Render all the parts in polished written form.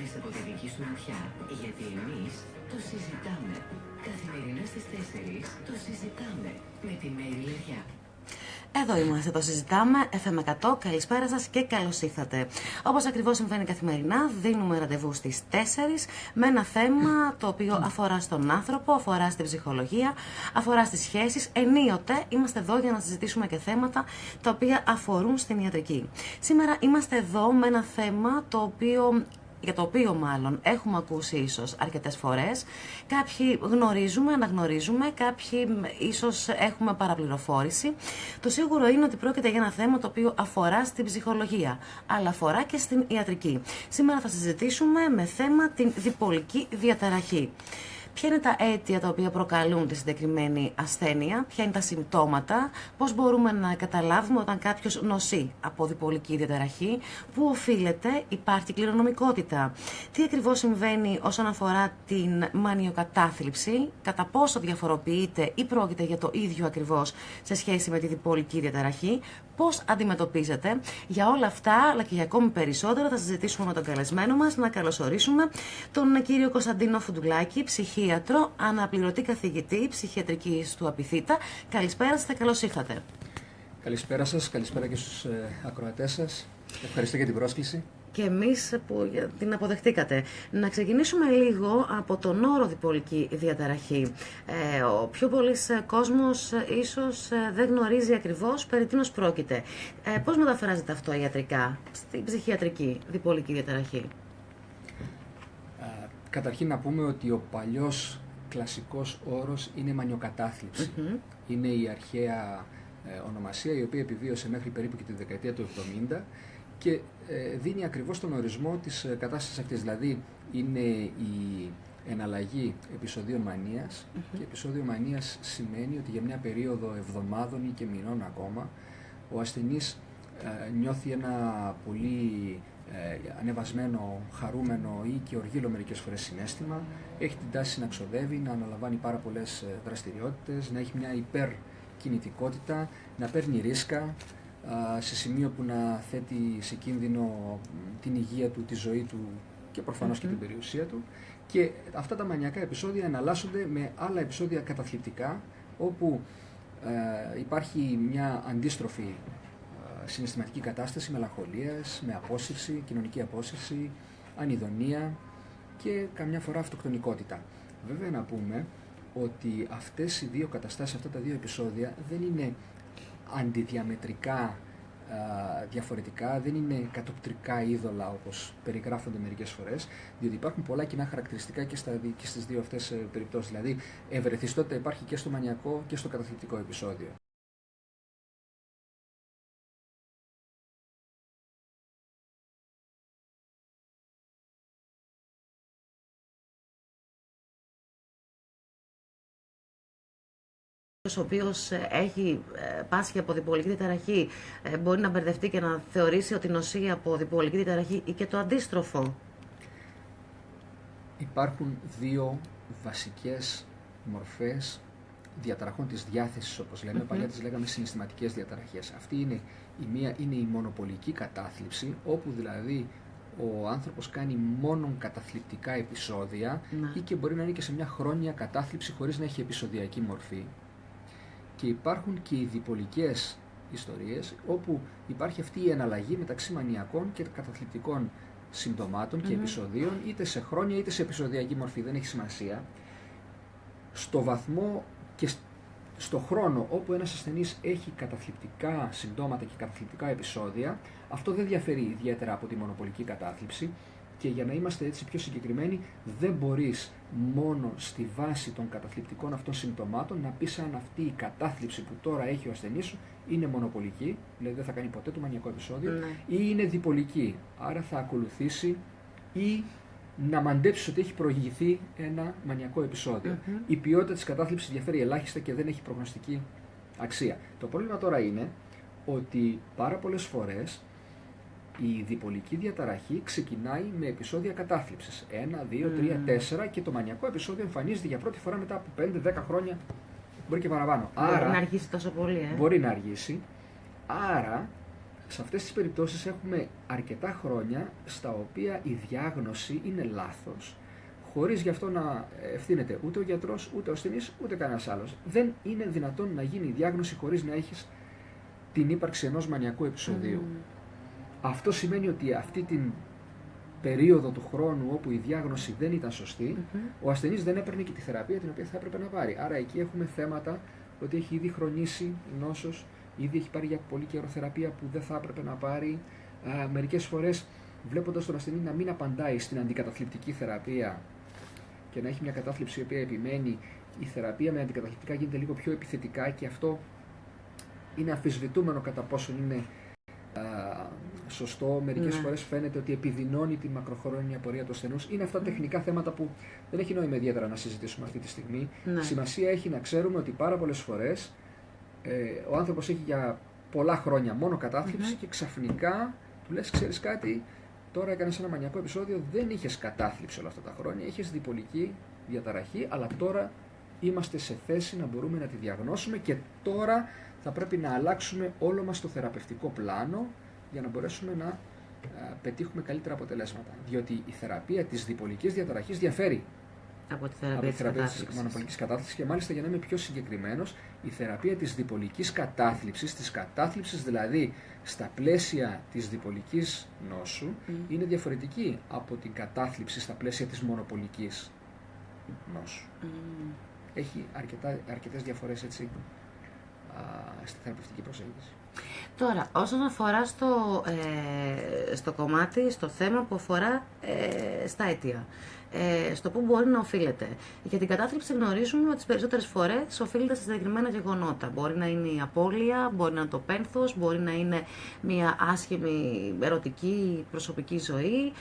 πάρεις από τη δική σου ματιά, γιατί εμείς το συζητάμε. Καθημερινά στις 4 το συζητάμε με τη Μέρη Λεριά. Εδώ είμαστε, το συζητάμε, FM 100, καλησπέρα σας και καλώς ήρθατε. Όπως ακριβώς συμβαίνει καθημερινά, δίνουμε ραντεβού στις 4 με ένα θέμα το οποίο αφορά στον άνθρωπο, αφορά στην ψυχολογία, αφορά στις σχέσεις. Ενίοτε είμαστε εδώ για να συζητήσουμε και θέματα τα οποία αφορούν στην ιατρική. Σήμερα είμαστε εδώ με ένα θέμα για το οποίο μάλλον έχουμε ακούσει ίσως αρκετές φορές. Κάποιοι γνωρίζουμε, αναγνωρίζουμε, κάποιοι ίσως έχουμε παραπληροφόρηση. Το σίγουρο είναι ότι πρόκειται για ένα θέμα το οποίο αφορά στην ψυχολογία, αλλά αφορά και στην ιατρική. Σήμερα θα συζητήσουμε με θέμα την διπολική διαταραχή. Ποια είναι τα αίτια τα οποία προκαλούν τη συγκεκριμένη ασθένεια, ποια είναι τα συμπτώματα, πώς μπορούμε να καταλάβουμε όταν κάποιος νοσεί από διπολική διαταραχή, πού οφείλεται, υπάρχει κληρονομικότητα, τι ακριβώς συμβαίνει όσον αφορά την μανιοκατάθλιψη, κατά πόσο διαφοροποιείται ή πρόκειται για το ίδιο ακριβώς σε σχέση με τη διπολική διαταραχή, πώς αντιμετωπίζεται. Για όλα αυτά, αλλά και για ακόμη περισσότερα, θα συζητήσουμε με τον καλεσμένο μας. Να καλωσορίσουμε τον κύριο Κωνσταντίνο Φουντουλάκη, ψυχίατρο, αναπληρωτή καθηγητή ψυχιατρικής του Απιθύτα. Καλησπέρα σας, καλώς ήρθατε. Καλησπέρα σας, καλησπέρα και στους ακροατές σας. Ευχαριστώ για την πρόσκληση. Και εμείς που την αποδεχτήκατε. Να ξεκινήσουμε λίγο από τον όρο διπολική διαταραχή. Ο πιο πολλής κόσμος ίσως δεν γνωρίζει ακριβώς περί τίνος πρόκειται. Πώς μεταφράζεται αυτό ιατρικά, στην ψυχιατρική διπολική διαταραχή? Καταρχήν να πούμε ότι ο παλιός κλασικός όρος είναι μανιοκατάθλιψη. Είναι η αρχαία ονομασία η οποία επιβίωσε μέχρι περίπου και τη δεκαετία του 70 και δίνει ακριβώς τον ορισμό της κατάστασης αυτής. Δηλαδή είναι η εναλλαγή επεισοδίων μανίας και επεισόδιο μανίας σημαίνει ότι για μια περίοδο εβδομάδων ή και μηνών ακόμα ο ασθενής νιώθει ένα πολύ ανεβασμένο, χαρούμενο ή και οργήλο μερικές φορές συναίσθημα, έχει την τάση να ξοδεύει, να αναλαμβάνει πάρα πολλές δραστηριότητες, να έχει μια υπερκινητικότητα, να παίρνει ρίσκα, σε σημείο που να θέτει σε κίνδυνο την υγεία του, τη ζωή του και προφανώς και την περιουσία του. Και αυτά τα μανιακά επεισόδια εναλλάσσονται με άλλα επεισόδια καταθλιπτικά, όπου υπάρχει μια αντίστροφη συναισθηματική κατάσταση μελαγχολίας, με απόσυρση, κοινωνική απόσυρση, ανιδονία και καμιά φορά αυτοκτονικότητα. Βέβαια να πούμε ότι αυτές οι δύο καταστάσεις, αυτά τα δύο επεισόδια δεν είναι αντιδιαμετρικά διαφορετικά, δεν είναι κατοπτρικά είδωλα όπως περιγράφονται μερικές φορές, διότι υπάρχουν πολλά κοινά χαρακτηριστικά και στις δύο αυτές περιπτώσεις. Δηλαδή, ευρεθιστότητα υπάρχει και στο μανιακό και στο καταθλιπτικό επεισόδιο. Ο οποίος έχει πάσχει από διπολική διαταραχή μπορεί να μπερδευτεί και να θεωρήσει ότι νοσεί από διπολική διαταραχή ή και το αντίστροφο? Υπάρχουν δύο βασικές μορφές διαταραχών της διάθεσης, όπως λέμε. Παλιά τις λέγαμε συναισθηματικές διαταραχές. Αυτή είναι η μία, είναι η μονοπολική κατάθλιψη, όπου δηλαδή ο άνθρωπος κάνει μόνον καταθλιπτικά επεισόδια ή και μπορεί να είναι και σε μια χρόνια κατάθλιψη χωρίς να έχει επεισοδιακή μορφή. Και υπάρχουν και οι διπολικές ιστορίες, όπου υπάρχει αυτή η εναλλαγή μεταξύ μανιακών και καταθλιπτικών συμπτωμάτων και επεισοδίων, είτε σε χρόνια είτε σε επεισοδιακή μορφή, δεν έχει σημασία. Στο βαθμό και στο χρόνο όπου ένας ασθενής έχει καταθλιπτικά συμπτώματα και καταθλιπτικά επεισόδια, αυτό δεν διαφέρει ιδιαίτερα από τη μονοπολική κατάθλιψη. Και για να είμαστε έτσι πιο συγκεκριμένοι, δεν μπορείς μόνο στη βάση των καταθλιπτικών αυτών συμπτωμάτων να πεις αν αυτή η κατάθλιψη που τώρα έχει ο ασθενής σου είναι μονοπολική, δηλαδή δεν θα κάνει ποτέ το μανιακό επεισόδιο, ή είναι διπολική. Άρα θα ακολουθήσει ή να μαντέψεις ότι έχει προηγηθεί ένα μανιακό επεισόδιο. Η ποιότητα της κατάθλιψης διαφέρει ελάχιστα και δεν έχει προγνωστική αξία. Το πρόβλημα τώρα είναι ότι πάρα πολλές φορές η διπολική διαταραχή ξεκινάει με επεισόδια κατάθλιψης. 1, 2, 3, 4 και το μανιακό επεισόδιο εμφανίζεται για πρώτη φορά μετά από 5-10 χρόνια, μπορεί και παραπάνω. Μπορεί να αργήσει τόσο πολύ, Μπορεί να αργήσει. Άρα σε αυτές τις περιπτώσεις έχουμε αρκετά χρόνια στα οποία η διάγνωση είναι λάθος, χωρίς γι' αυτό να ευθύνεται ούτε ο γιατρός, ούτε ο ασθενής, ούτε κανένας άλλος. Δεν είναι δυνατόν να γίνει η διάγνωση χωρίς να έχεις την ύπαρξη ενός μανιακού επεισοδίου. Αυτό σημαίνει ότι αυτή την περίοδο του χρόνου όπου η διάγνωση δεν ήταν σωστή, ο ασθενής δεν έπαιρνε και τη θεραπεία την οποία θα έπρεπε να πάρει. Άρα εκεί έχουμε θέματα ότι έχει ήδη χρονίσει η νόσος, ήδη έχει πάρει για πολύ καιρό θεραπεία που δεν θα έπρεπε να πάρει. Μερικές φορές, βλέποντας τον ασθενή να μην απαντάει στην αντικαταθλιπτική θεραπεία και να έχει μια κατάθλιψη η οποία επιμένει, η θεραπεία με αντικαταθλιπτικά γίνεται λίγο πιο επιθετικά και αυτό είναι αμφισβητούμενο κατά πόσον είναι σωστό. Μερικές φορές φαίνεται ότι επιδεινώνει τη μακροχρόνια πορεία του ασθενούς. Είναι αυτά τεχνικά θέματα που δεν έχει νόημα ιδιαίτερα να συζητήσουμε αυτή τη στιγμή. Σημασία έχει να ξέρουμε ότι πάρα πολλές φορές ο άνθρωπος έχει για πολλά χρόνια μόνο κατάθλιψη και ξαφνικά του λες, ξέρεις κάτι, τώρα έκανες ένα μανιακό επεισόδιο, δεν είχες κατάθλιψη όλα αυτά τα χρόνια, είχες διπολική διαταραχή, αλλά τώρα είμαστε σε θέση να μπορούμε να τη διαγνώσουμε και τώρα θα πρέπει να αλλάξουμε όλο μας το θεραπευτικό πλάνο για να μπορέσουμε να πετύχουμε καλύτερα αποτελέσματα. Διότι η θεραπεία της διπολικής διαταραχής διαφέρει από τη θεραπεία της μονοπολικής κατάθλιψης και μάλιστα, για να είμαι πιο συγκεκριμένος, η θεραπεία της διπολικής κατάθλιψης, της κατάθλιψης δηλαδή στα πλαίσια της διπολικής νόσου, είναι διαφορετική από την κατάθλιψη στα πλαίσια της μονοπολικής νόσου. Έχει αρκετές διαφορές έτσι στη θεραπευτική προσέγγιση. Τώρα, όσον αφορά στο κομμάτι, στο θέμα που αφορά στα αίτια, στο πού μπορεί να οφείλεται. Για την κατάθλιψη γνωρίζουμε ότι τις περισσότερες φορές οφείλεται σε συγκεκριμένα γεγονότα. Μπορεί να είναι η απώλεια, μπορεί να είναι το πένθος, μπορεί να είναι μια άσχημη ερωτική προσωπική ζωή,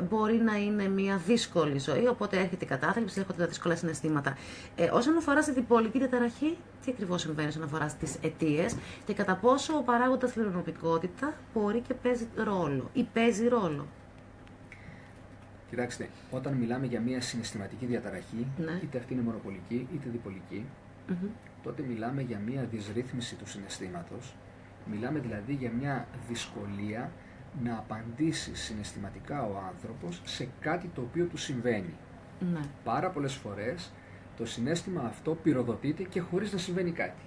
μπορεί να είναι μια δύσκολη ζωή, οπότε έρχεται η κατάθλιψη, έρχονται τα δύσκολα συναισθήματα. Όσον αφορά στη διπολική διαταραχή, τι ακριβώς συμβαίνει όσον αφορά στις αιτίες και κατά πόσο ο παράγοντας κληρονομικότητα μπορεί και παίζει ρόλο ή παίζει ρόλο. Κοιτάξτε, όταν μιλάμε για μια συναισθηματική διαταραχή, είτε αυτή είναι μονοπολική είτε διπολική, τότε μιλάμε για μια δυσρύθμιση του συναισθήματος. Μιλάμε δηλαδή για μια δυσκολία να απαντήσει συναισθηματικά ο άνθρωπος σε κάτι το οποίο του συμβαίνει. Πάρα πολλές φορές το συναίσθημα αυτό πυροδοτείται και χωρίς να συμβαίνει κάτι.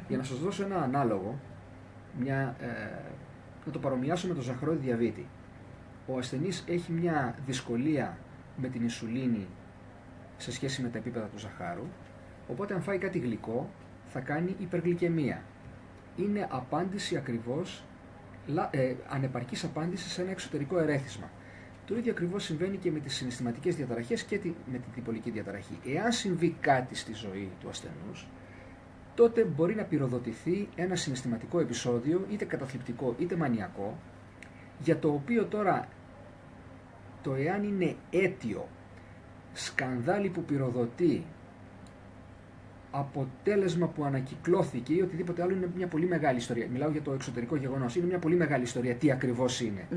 Για να σας δώσω ένα ανάλογο, να το παρομοιάσω με το ζαχαρόδι διαβήτη. Ο ασθενής έχει μια δυσκολία με την ινσουλίνη σε σχέση με τα επίπεδα του ζαχάρου, οπότε αν φάει κάτι γλυκό θα κάνει υπεργλυκαιμία. Είναι απάντηση ακριβώς, ανεπαρκής απάντηση σε ένα εξωτερικό ερέθισμα. Το ίδιο ακριβώς συμβαίνει και με τις συναισθηματικές διαταραχές και με την διπολική διαταραχή. Εάν συμβεί κάτι στη ζωή του ασθενούς, τότε μπορεί να πυροδοτηθεί ένα συναισθηματικό επεισόδιο, είτε καταθλιπτικό είτε μανιακό, για το οποίο τώρα το εάν είναι αίτιο, σκανδάλι που πυροδοτεί, αποτέλεσμα που ανακυκλώθηκε ή οτιδήποτε άλλο, είναι μια πολύ μεγάλη ιστορία. Μιλάω για το εξωτερικό γεγονός. Είναι μια πολύ μεγάλη ιστορία τι ακριβώς είναι.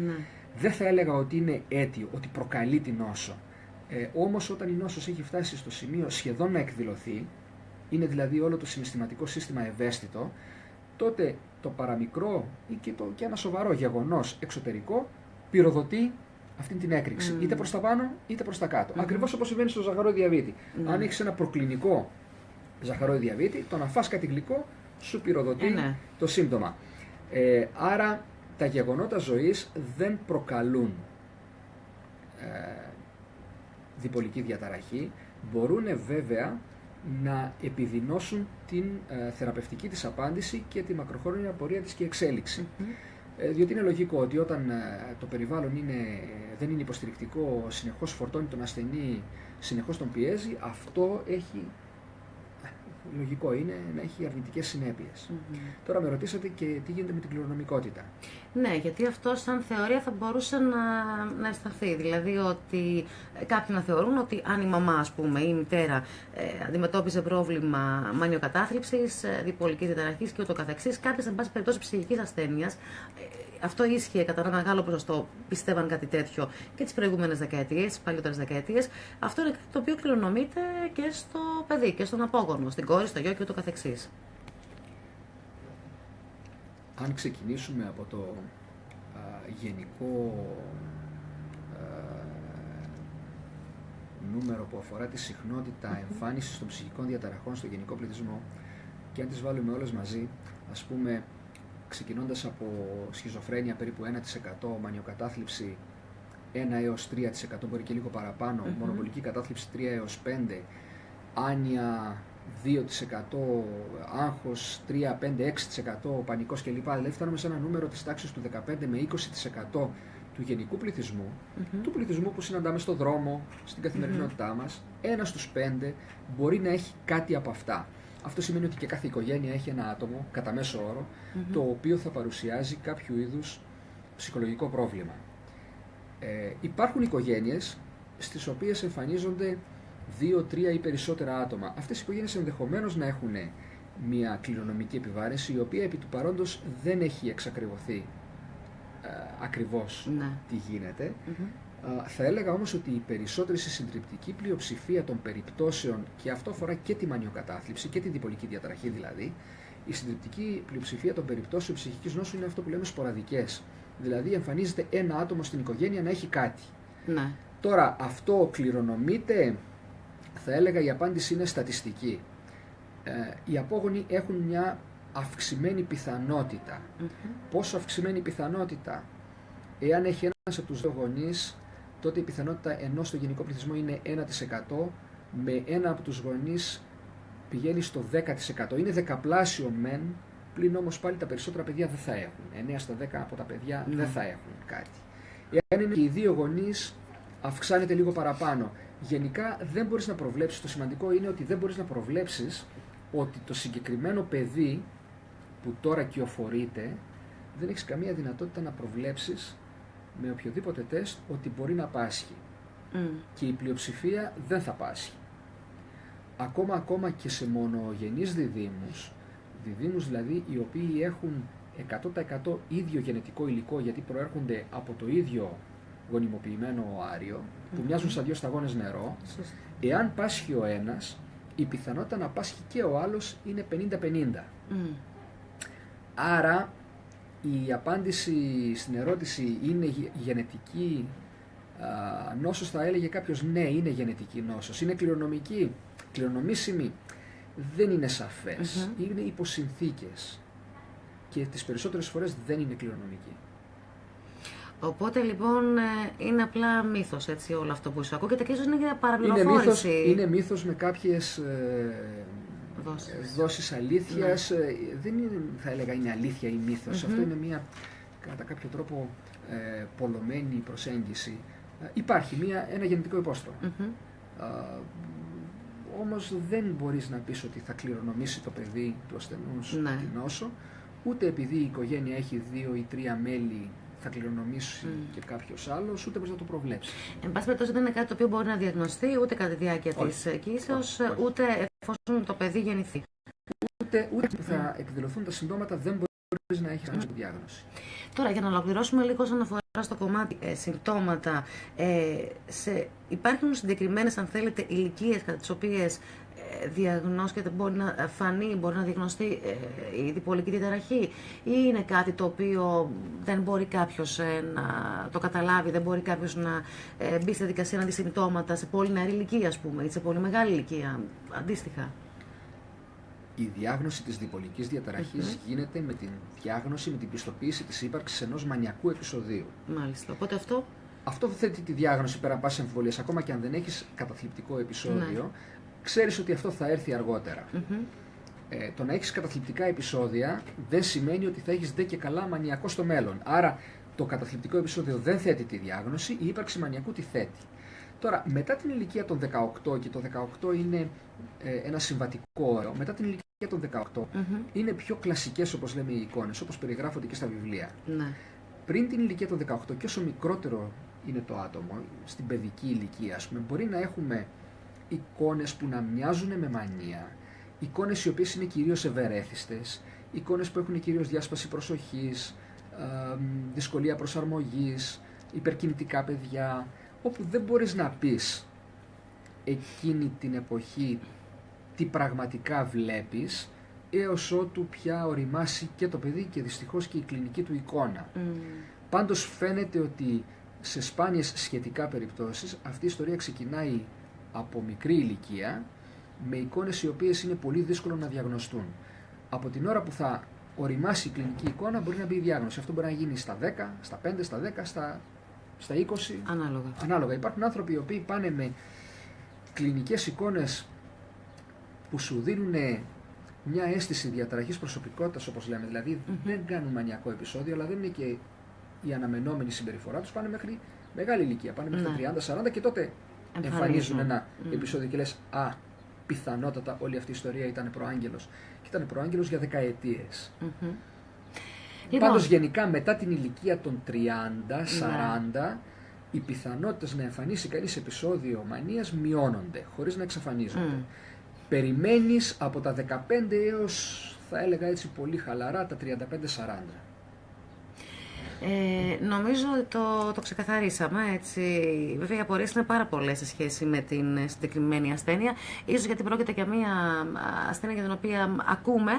Δεν θα έλεγα ότι είναι αίτιο, ότι προκαλεί την νόσο. Όμως όταν η νόσος έχει φτάσει στο σημείο σχεδόν να εκδηλωθεί, είναι δηλαδή όλο το συναισθηματικό σύστημα ευαίσθητο, τότε το παραμικρό ή και ένα σοβαρό γεγονός εξωτερικό πυροδοτεί αυτή την έκρηξη, είτε προς τα πάνω είτε προς τα κάτω. Ακριβώς όπως συμβαίνει στο ζαχαρόδι διαβήτη. Αν έχεις ένα προκλινικό ζαχαρόδι διαβήτη, το να φας κάτι γλυκό σου πυροδοτεί το σύμπτωμα. Άρα τα γεγονότα ζωής δεν προκαλούν διπολική διαταραχή, μπορούν βέβαια να επιδεινώσουν την θεραπευτική της απάντηση και τη μακροχρόνια πορεία της και εξέλιξη. Διότι είναι λογικό ότι όταν το περιβάλλον δεν είναι υποστηρικτικό, συνεχώς φορτώνει τον ασθενή, συνεχώς τον πιέζει, αυτό λογικό είναι να έχει αρνητικές συνέπειες. Τώρα με ρωτήσατε και τι γίνεται με την κληρονομικότητα. Ναι, γιατί αυτό σαν θεωρία θα μπορούσε να αισθανθεί. Δηλαδή ότι κάποιοι να θεωρούν ότι αν η μαμά, ας πούμε, ή η μητέρα αντιμετώπιζε πρόβλημα μανιοκατάθλιψης, διπολικής διαταραχής και ούτω καθεξής, κάποιες, εν πάση περιπτώσει, ψυχικής ασθένειας, αυτό ίσχυε κατά ένα μεγάλο ποσοστό, πιστεύαν κάτι τέτοιο και τις προηγούμενες δεκαετίες, τις παλιότερες δεκαετίες. Αυτό είναι κάτι το οποίο κληρονομείται και στο παιδί και στον απόγονο, στην κόρη, στο γιο και ούτω καθεξής. αν ξεκινήσουμε από το γενικό νούμερο που αφορά τη συχνότητα εμφάνισης των ψυχικών διαταραχών στο γενικό πληθυσμό και αν τις βάλουμε όλες μαζί, ας πούμε, ξεκινώντας από σχιζοφρένεια περίπου 1%, μανιοκατάθλιψη 1 έως 3%, μπορεί και λίγο παραπάνω, μονοπολική κατάθλιψη 3 έως 5%, άνοια 2%, άγχος 3, 5, 6%, πανικός κλπ. Δηλαδή φτάνουμε σε ένα νούμερο της τάξης του 15 με 20% του γενικού πληθυσμού, του πληθυσμού που συναντάμε στο δρόμο, στην καθημερινότητά μας, 1 στους 5 μπορεί να έχει κάτι από αυτά. Αυτό σημαίνει ότι και κάθε οικογένεια έχει ένα άτομο, κατά μέσο όρο, το οποίο θα παρουσιάζει κάποιο είδους ψυχολογικό πρόβλημα. Υπάρχουν οικογένειες στις οποίες εμφανίζονται 2, 3 ή περισσότερα άτομα. Αυτές οι οικογένειες ενδεχομένως να έχουν μια κληρονομική επιβάρυνση, η οποία επί του παρόντος δεν έχει εξακριβωθεί ακριβώς τι γίνεται. Θα έλεγα όμως ότι η περισσότερη συντριπτική πλειοψηφία των περιπτώσεων, και αυτό αφορά και τη μανιοκατάθλιψη και τη διπολική διαταραχή δηλαδή, η συντριπτική πλειοψηφία των περιπτώσεων ψυχικής νόσου είναι αυτό που λέμε σποραδικές. Δηλαδή εμφανίζεται ένα άτομο στην οικογένεια να έχει κάτι. Ναι. Τώρα αυτό κληρονομείται, θα έλεγα η απάντηση είναι στατιστική. Οι απόγονοι έχουν μια αυξημένη πιθανότητα. Πόσο αυξημένη πιθανότητα? Εάν έχει ένας από τους δύο γονείς, τότε η πιθανότητα ενός στο γενικό πληθυσμό είναι 1%, με ένα από τους γονείς πηγαίνει στο 10%. Είναι δεκαπλάσιο μεν, πλην όμως πάλι τα περισσότερα παιδιά δεν θα έχουν. 9 στα 10 από τα παιδιά δεν θα έχουν κάτι. Εάν είναι και οι δύο γονείς, αυξάνεται λίγο παραπάνω. Γενικά δεν μπορείς να προβλέψεις, το σημαντικό είναι ότι δεν μπορείς να προβλέψεις ότι το συγκεκριμένο παιδί που τώρα κυοφορείται, δεν έχεις καμία δυνατότητα να προβλέψεις με οποιοδήποτε τεστ ότι μπορεί να πάσχει. Και η πλειοψηφία δεν θα πάσχει. Ακόμα και σε μονογενείς διδύμους δηλαδή οι οποίοι έχουν 100% ίδιο γενετικό υλικό, γιατί προέρχονται από το ίδιο γονιμοποιημένο οάριο, που μοιάζουν σαν δύο σταγόνες νερό, εάν πάσχει ο ένας, η πιθανότητα να πάσχει και ο άλλος είναι 50-50. Άρα η απάντηση στην ερώτηση είναι γενετική νόσος, θα έλεγε κάποιος ναι, είναι γενετική νόσος. Είναι κληρονομική, κληρονομήσιμη, δεν είναι σαφές. Είναι υποσυνθήκες και τις περισσότερες φορές δεν είναι κληρονομική. Οπότε λοιπόν είναι απλά μύθος, έτσι, όλο αυτό που σου ακούγεται και ίσως είναι για παραπληροφόρηση. Είναι μύθος με κάποιες δόσεις αλήθειας. Δεν είναι, θα έλεγα, είναι αλήθεια ή μύθος. Αυτό είναι μια κατά κάποιο τρόπο πολλωμένη προσέγγιση. Υπάρχει ένα γενετικό υπόστρωμα. Όμως δεν μπορείς να πεις ότι θα κληρονομήσει το παιδί του ασθενούς την νόσο, ούτε επειδή η οικογένεια έχει 2 ή 3 μέλη θα κληρονομήσει και κάποιος άλλος, ούτε μπορείς να το προβλέψεις. Εν πάση περιπτώσει δεν είναι κάτι το οποίο μπορεί να διαγνωστεί ούτε κατά τη διάρκεια της κύσεως, ούτε εφόσον το παιδί γεννηθεί. Ούτε που θα εκδηλωθούν τα συμπτώματα δεν μπορείς να έχεις κανένα διάγνωση. Τώρα, για να ολοκληρώσουμε λίγο όσον αφορά στο κομμάτι συμπτώματα, υπάρχουν συγκεκριμένες, αν θέλετε, ηλικίες κατά τις οποίες διαγνώσκεται, μπορεί να φανεί, μπορεί να διαγνωστεί η διπολική διαταραχή, ή είναι κάτι το οποίο δεν μπορεί κάποιος να το καταλάβει, δεν μπορεί κάποιος να μπει στη δικασία να δει συμπτώματα σε πολύ νεαρή ηλικία, ας πούμε, ή σε πολύ μεγάλη ηλικία, αντίστοιχα? Η διάγνωση της διπολικής διαταραχής γίνεται με την διάγνωση, με την πιστοποίηση της ύπαρξης ενός μανιακού επεισοδίου. Μάλιστα. Οπότε αυτό θέτει τη διάγνωση πέρα πάσης αμφιβολίας. Ακόμα και αν δεν έχεις καταθλιπτικό επεισόδιο, ξέρεις ότι αυτό θα έρθει αργότερα. Το να έχεις καταθλιπτικά επεισόδια δεν σημαίνει ότι θα έχεις δε και καλά μανιακό στο μέλλον. Άρα το καταθλιπτικό επεισόδιο δεν θέτει τη διάγνωση, η ύπαρξη μανιακού τη θέτει. Τώρα, μετά την ηλικία των 18, και το 18 είναι ένα συμβατικό όρο, μετά την ηλικία των 18 είναι πιο κλασικές, όπως λέμε, οι εικόνες, όπως περιγράφονται και στα βιβλία. Πριν την ηλικία των 18, και όσο μικρότερο είναι το άτομο, στην παιδική ηλικία, ας πούμε, μπορεί να έχουμε εικόνες που να μοιάζουν με μανία, εικόνες οι οποίες είναι κυρίως ευερέθιστες, εικόνες που έχουν κυρίως διάσπαση προσοχής, δυσκολία προσαρμογής, υπερκινητικά παιδιά, όπου δεν μπορείς να πεις εκείνη την εποχή τι πραγματικά βλέπεις, έως ότου πια οριμάσει και το παιδί και δυστυχώς και η κλινική του εικόνα. Πάντως φαίνεται ότι σε σπάνιες σχετικά περιπτώσεις αυτή η ιστορία ξεκινάει από μικρή ηλικία με εικόνες οι οποίες είναι πολύ δύσκολο να διαγνωστούν. Από την ώρα που θα οριμάσει η κλινική εικόνα μπορεί να μπει η διάγνωση. Αυτό μπορεί να γίνει στα 10, στα 5, στα 10, στα 20. Ανάλογα. Υπάρχουν άνθρωποι οι οποίοι πάνε με κλινικές εικόνες που σου δίνουν μια αίσθηση διαταραχής προσωπικότητας, όπως λέμε. Δηλαδή δεν κάνουν μανιακό επεισόδιο, αλλά δεν είναι και η αναμενόμενη συμπεριφορά τους. Πάνε μέχρι μεγάλη ηλικία, πάνε μέχρι τα 30-40 και τότε εμφανίζουν ένα επεισόδιο και λες πιθανότατα όλη αυτή η ιστορία ήταν προάγγελος. Και ήταν προάγγελος για δεκαετίες. Πάντως γενικά μετά την ηλικία των 30-40 οι πιθανότητες να εμφανίσει κανείς επεισόδιο μανίας μειώνονται, χωρίς να εξαφανίζονται. Περιμένεις από τα 15 έως, θα έλεγα έτσι πολύ χαλαρά, τα 35-40. Νομίζω ότι το ξεκαθαρίσαμε, έτσι. Βέβαια οι απορίες είναι πάρα πολλές σε σχέση με την συγκεκριμένη ασθένεια, ίσως γιατί πρόκειται για μια ασθένεια για την οποία ακούμε,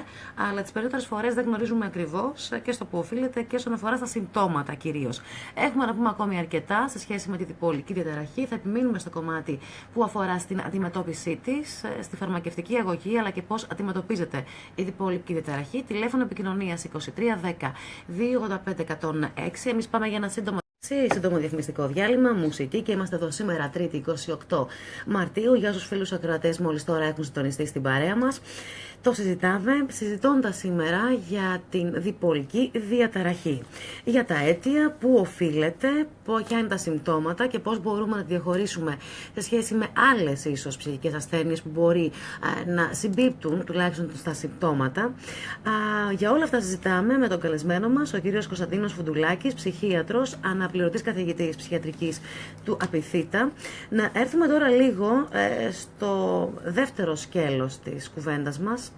αλλά τις περισσότερες φορές δεν γνωρίζουμε ακριβώς και στο που οφείλεται και όσον αφορά στα συμπτώματα κυρίως. Έχουμε να πούμε ακόμη αρκετά σε σχέση με τη διπολική διαταραχή. Θα επιμείνουμε στο κομμάτι που αφορά στην αντιμετώπιση της, στη φαρμακευτική αγωγή, αλλά και πώς αντιμετωπίζεται η διπολική διαταραχή. Τηλέφωνο επικοινωνίας 2310 285 Εμείς πάμε για ένα σύντομο διαφημιστικό διάλειμμα, μουσική και είμαστε εδώ σήμερα Τρίτη 28 Μαρτίου. Για όσους φίλους ακροατές μόλις τώρα έχουν συντονιστεί στην παρέα μας, το συζητώντας σήμερα για την διπολική διαταραχή. Για τα αίτια, πού οφείλεται, ποια είναι τα συμπτώματα και πώς μπορούμε να διαχωρίσουμε σε σχέση με άλλες ίσως ψυχικές ασθένειες που μπορεί να συμπίπτουν τουλάχιστον στα συμπτώματα. Για όλα αυτά συζητάμε με τον καλεσμένο μας, ο κύριος Κωνσταντίνος Φουντουλάκης, ψυχίατρος, αναπληρωτής καθηγητής ψυχιατρικής του Απιθύτα. Να έρθουμε τώρα λίγο στο δεύτερο σκέλος της κουβέντας μας,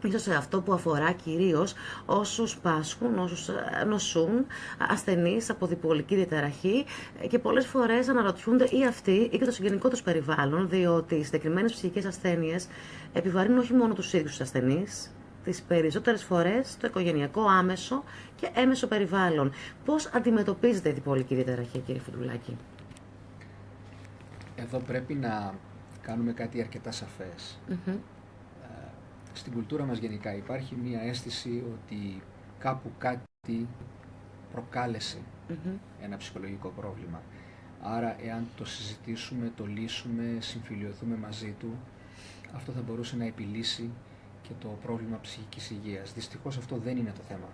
ίσως σε αυτό που αφορά κυρίως όσους πάσχουν, όσους νοσούν, ασθενείς από διπολική διαταραχή και πολλές φορές αναρωτιούνται ή αυτοί ή και το συγγενικό τους περιβάλλον, διότι οι συγκεκριμένες ψυχικές ασθένειες επιβαρύνουν όχι μόνο τους ίδιους τους ασθενείς, τις περισσότερες φορές το οικογενειακό άμεσο και έμεσο περιβάλλον. Πώς αντιμετωπίζετε η διπολική διαταραχή, κύριε Φουντουλάκη? Εδώ πρέπει να κάνουμε κάτι αρκετά σαφές. Στην κουλτούρα μας γενικά υπάρχει μία αίσθηση ότι κάπου κάτι προκάλεσε ένα ψυχολογικό πρόβλημα. Άρα εάν το συζητήσουμε, το λύσουμε, συμφιλιωθούμε μαζί του, αυτό θα μπορούσε να επιλύσει και το πρόβλημα ψυχικής υγείας. Δυστυχώς αυτό δεν είναι το θέμα.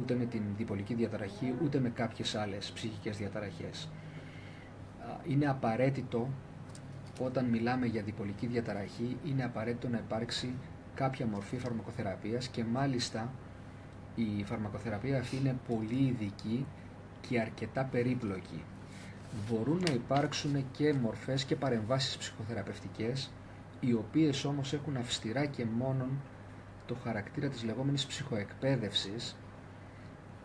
Ούτε με την διπολική διαταραχή, ούτε με κάποιες άλλες ψυχικές διαταραχές. Είναι απαραίτητο, όταν μιλάμε για διπολική διαταραχή, είναι απαραίτητο να υπάρξει κάποια μορφή φαρμακοθεραπείας και μάλιστα η φαρμακοθεραπεία αυτή είναι πολύ ειδική και αρκετά περίπλοκη. Μπορούν να υπάρξουν και μορφές και παρεμβάσεις ψυχοθεραπευτικές, οι οποίες όμως έχουν αυστηρά και μόνον το χαρακτήρα της λεγόμενης ψυχοεκπαίδευσης,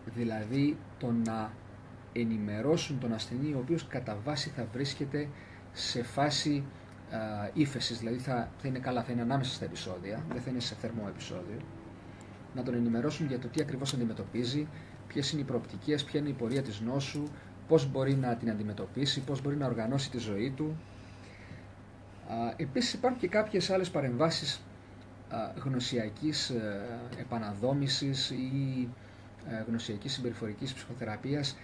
δηλαδή το να ενημερώσουν τον ασθενή, ο οποίος κατά βάση θα βρίσκεται σε φάση ύφεσης, δηλαδή θα είναι καλά, θα είναι ανάμεσα στα επεισόδια, δεν θα είναι σε θερμό επεισόδιο, να τον ενημερώσουν για το τι ακριβώς αντιμετωπίζει, ποιες είναι οι προοπτικές, ποια είναι η πορεία της νόσου, πώς μπορεί να την αντιμετωπίσει, πώς μπορεί να οργανώσει τη ζωή του. Επίσης υπάρχουν και κάποιες άλλες παρεμβάσεις γνωσιακής επαναδόμησης ή γνωσιακής συμπεριφορικής ψυχοθεραπείας,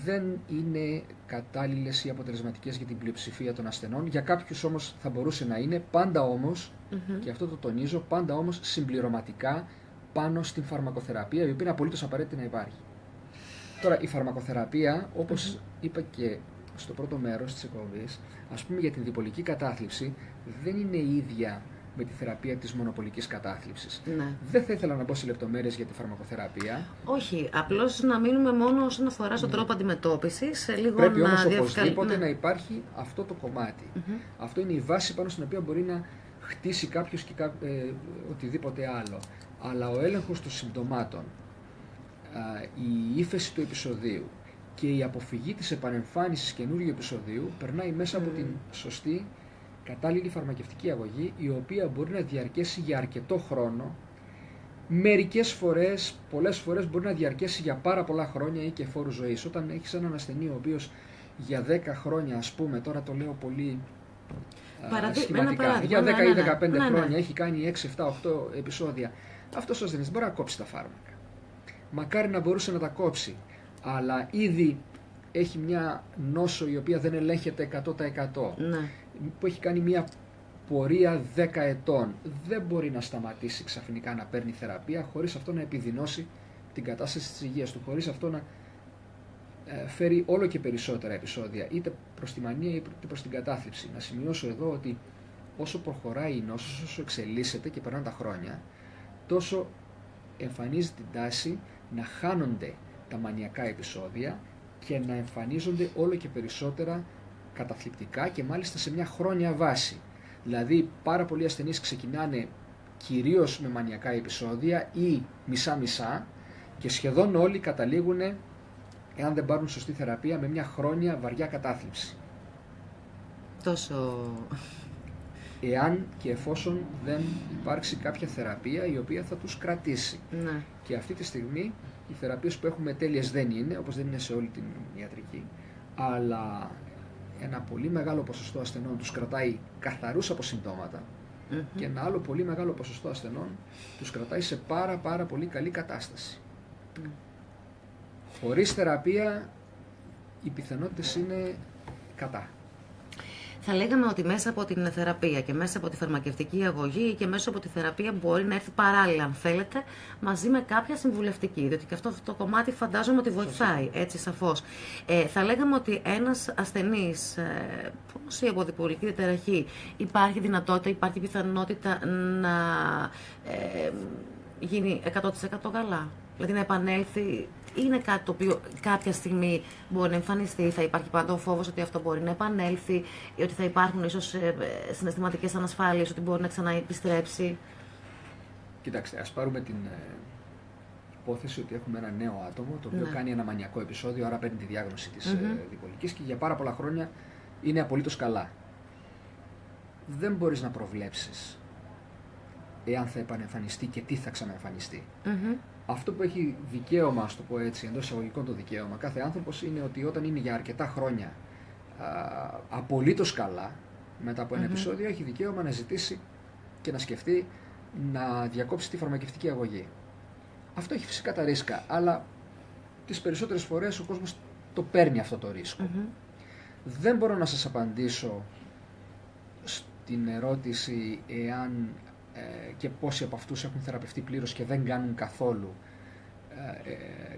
δεν είναι κατάλληλες ή αποτελεσματικές για την πλειοψηφία των ασθενών. Για κάποιους όμως θα μπορούσε να είναι, πάντα όμως, και αυτό το τονίζω, πάντα όμως συμπληρωματικά πάνω στην φαρμακοθεραπεία, η οποία είναι απολύτως απαραίτητη να υπάρχει. Τώρα, η φαρμακοθεραπεία, όπως είπα και στο πρώτο μέρος της εκπομπής, ας πούμε για την διπολική κατάθλιψη, δεν είναι ίδια με τη θεραπεία της μονοπολικής κατάθλιψης. Ναι. Δεν θα ήθελα να μπω σε λεπτομέρειες για τη φαρμακοθεραπεία. Όχι, απλώς να μείνουμε μόνο όσον αφορά στον τρόπο αντιμετώπισης. Πρέπει όμως οπωσδήποτε να υπάρχει αυτό το κομμάτι. Αυτό είναι η βάση πάνω στην οποία μπορεί να χτίσει κάποιος και οτιδήποτε άλλο. Αλλά ο έλεγχος των συμπτωμάτων, η ύφεση του επεισοδίου και η αποφυγή της επανεμφάνισης καινούργιου επεισοδίου περνάει μέσα από την σωστή κατάλληλη φαρμακευτική αγωγή, η οποία μπορεί να διαρκέσει για αρκετό χρόνο. Πολλές φορές μπορεί να διαρκέσει για πάρα πολλά χρόνια ή και φόρου ζωής. Όταν έχεις έναν ασθενή ο οποίος για 10 χρόνια, ας πούμε, τώρα το λέω πολύ σχηματικά, για 10 ή 15 χρόνια έχει κάνει 6, 7, 8 επεισόδια, αυτός ο ασθενής μπορεί να κόψει τα φάρμακα. Μακάρι να μπορούσε να τα κόψει, αλλά ήδη έχει μια νόσο η οποία δεν ελέγχεται 100%, που έχει κάνει μια πορεία 10 ετών. Δεν μπορεί να σταματήσει ξαφνικά να παίρνει θεραπεία χωρίς αυτό να επιδεινώσει την κατάσταση της υγείας του, χωρίς αυτό να φέρει όλο και περισσότερα επεισόδια, είτε προς τη μανία είτε προς την κατάθλιψη. Να σημειώσω εδώ ότι όσο προχωράει η νόσος, όσο εξελίσσεται και περνάνε τα χρόνια, τόσο εμφανίζει την τάση να χάνονται τα μανιακά επεισόδια και να εμφανίζονται όλο και περισσότερα καταθλιπτικά και μάλιστα σε μια χρόνια βάση. Δηλαδή πάρα πολλοί ασθενείς ξεκινάνε κυρίως με μανιακά επεισόδια ή μισά-μισά και σχεδόν όλοι καταλήγουν, εάν δεν πάρουν σωστή θεραπεία, με μια χρόνια βαριά κατάθλιψη. Τόσο... Εάν και εφόσον δεν υπάρξει κάποια θεραπεία η οποία θα τους κρατήσει. Ναι. Και αυτή τη στιγμή οι θεραπείες που έχουμε τέλειες δεν είναι, όπως δεν είναι σε όλη την ιατρική, αλλά ένα πολύ μεγάλο ποσοστό ασθενών τους κρατάει καθαρούς από συμπτώματα και ένα άλλο πολύ μεγάλο ποσοστό ασθενών τους κρατάει σε πάρα πολύ καλή κατάσταση. Χωρίς θεραπεία οι πιθανότητες είναι κατά. Θα λέγαμε ότι μέσα από την θεραπεία και μέσα από τη φαρμακευτική αγωγή και μέσα από τη θεραπεία μπορεί να έρθει παράλληλα, αν θέλετε, μαζί με κάποια συμβουλευτική, διότι και αυτό το κομμάτι φαντάζομαι ότι βοηθάει, έτσι σαφώς. Θα λέγαμε ότι ένας ασθενής ή από διπολική διαταραχή υπάρχει δυνατότητα, υπάρχει πιθανότητα να γίνει 100% καλά, δηλαδή να επανέλθει. Είναι κάτι το οποίο κάποια στιγμή μπορεί να εμφανιστεί, θα υπάρχει πάντα ο φόβος ότι αυτό μπορεί να επανέλθει ή ότι θα υπάρχουν ίσως συναισθηματικές ανασφάλειες, ότι μπορεί να ξαναεπιστρέψει. Κοιτάξτε, ας πάρουμε την υπόθεση ότι έχουμε ένα νέο άτομο το οποίο κάνει ένα μανιακό επεισόδιο, άρα παίρνει τη διάγνωση της διπολικής και για πάρα πολλά χρόνια είναι απολύτως καλά. Δεν μπορείς να προβλέψεις εάν θα επανεμφανιστεί και τι θα ξαναεμφανιστεί. Αυτό που έχει δικαίωμα, ας το πω έτσι, εντός εισαγωγικών το δικαίωμα, κάθε άνθρωπος είναι ότι όταν είναι για αρκετά χρόνια απολύτως καλά μετά από ένα επεισόδιο, έχει δικαίωμα να ζητήσει και να σκεφτεί να διακόψει τη φαρμακευτική αγωγή. Αυτό έχει φυσικά τα ρίσκα, αλλά τις περισσότερες φορές ο κόσμος το παίρνει αυτό το ρίσκο. Δεν μπορώ να σας απαντήσω στην ερώτηση εάν και πόσοι από αυτούς έχουν θεραπευτεί πλήρως και δεν κάνουν καθόλου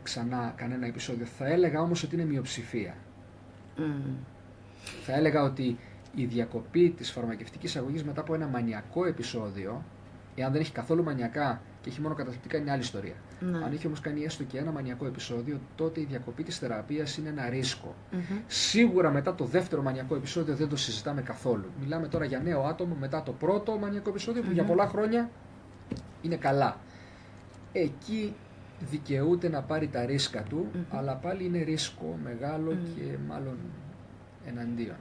ξανά κανένα επεισόδιο. Θα έλεγα όμως ότι είναι μειοψηφία. Θα έλεγα ότι η διακοπή της φαρμακευτικής αγωγής μετά από ένα μανιακό επεισόδιο, εάν δεν έχει καθόλου μανιακά και έχει μόνο καταθλιπτικά, είναι άλλη ιστορία. Αν έχει όμως κάνει έστω και ένα μανιακό επεισόδιο, τότε η διακοπή της θεραπείας είναι ένα ρίσκο. Σίγουρα μετά το δεύτερο μανιακό επεισόδιο δεν το συζητάμε καθόλου. Μιλάμε τώρα για νέο άτομο μετά το πρώτο μανιακό επεισόδιο που για πολλά χρόνια είναι καλά. Εκεί δικαιούται να πάρει τα ρίσκα του, αλλά πάλι είναι ρίσκο μεγάλο και μάλλον εναντίον.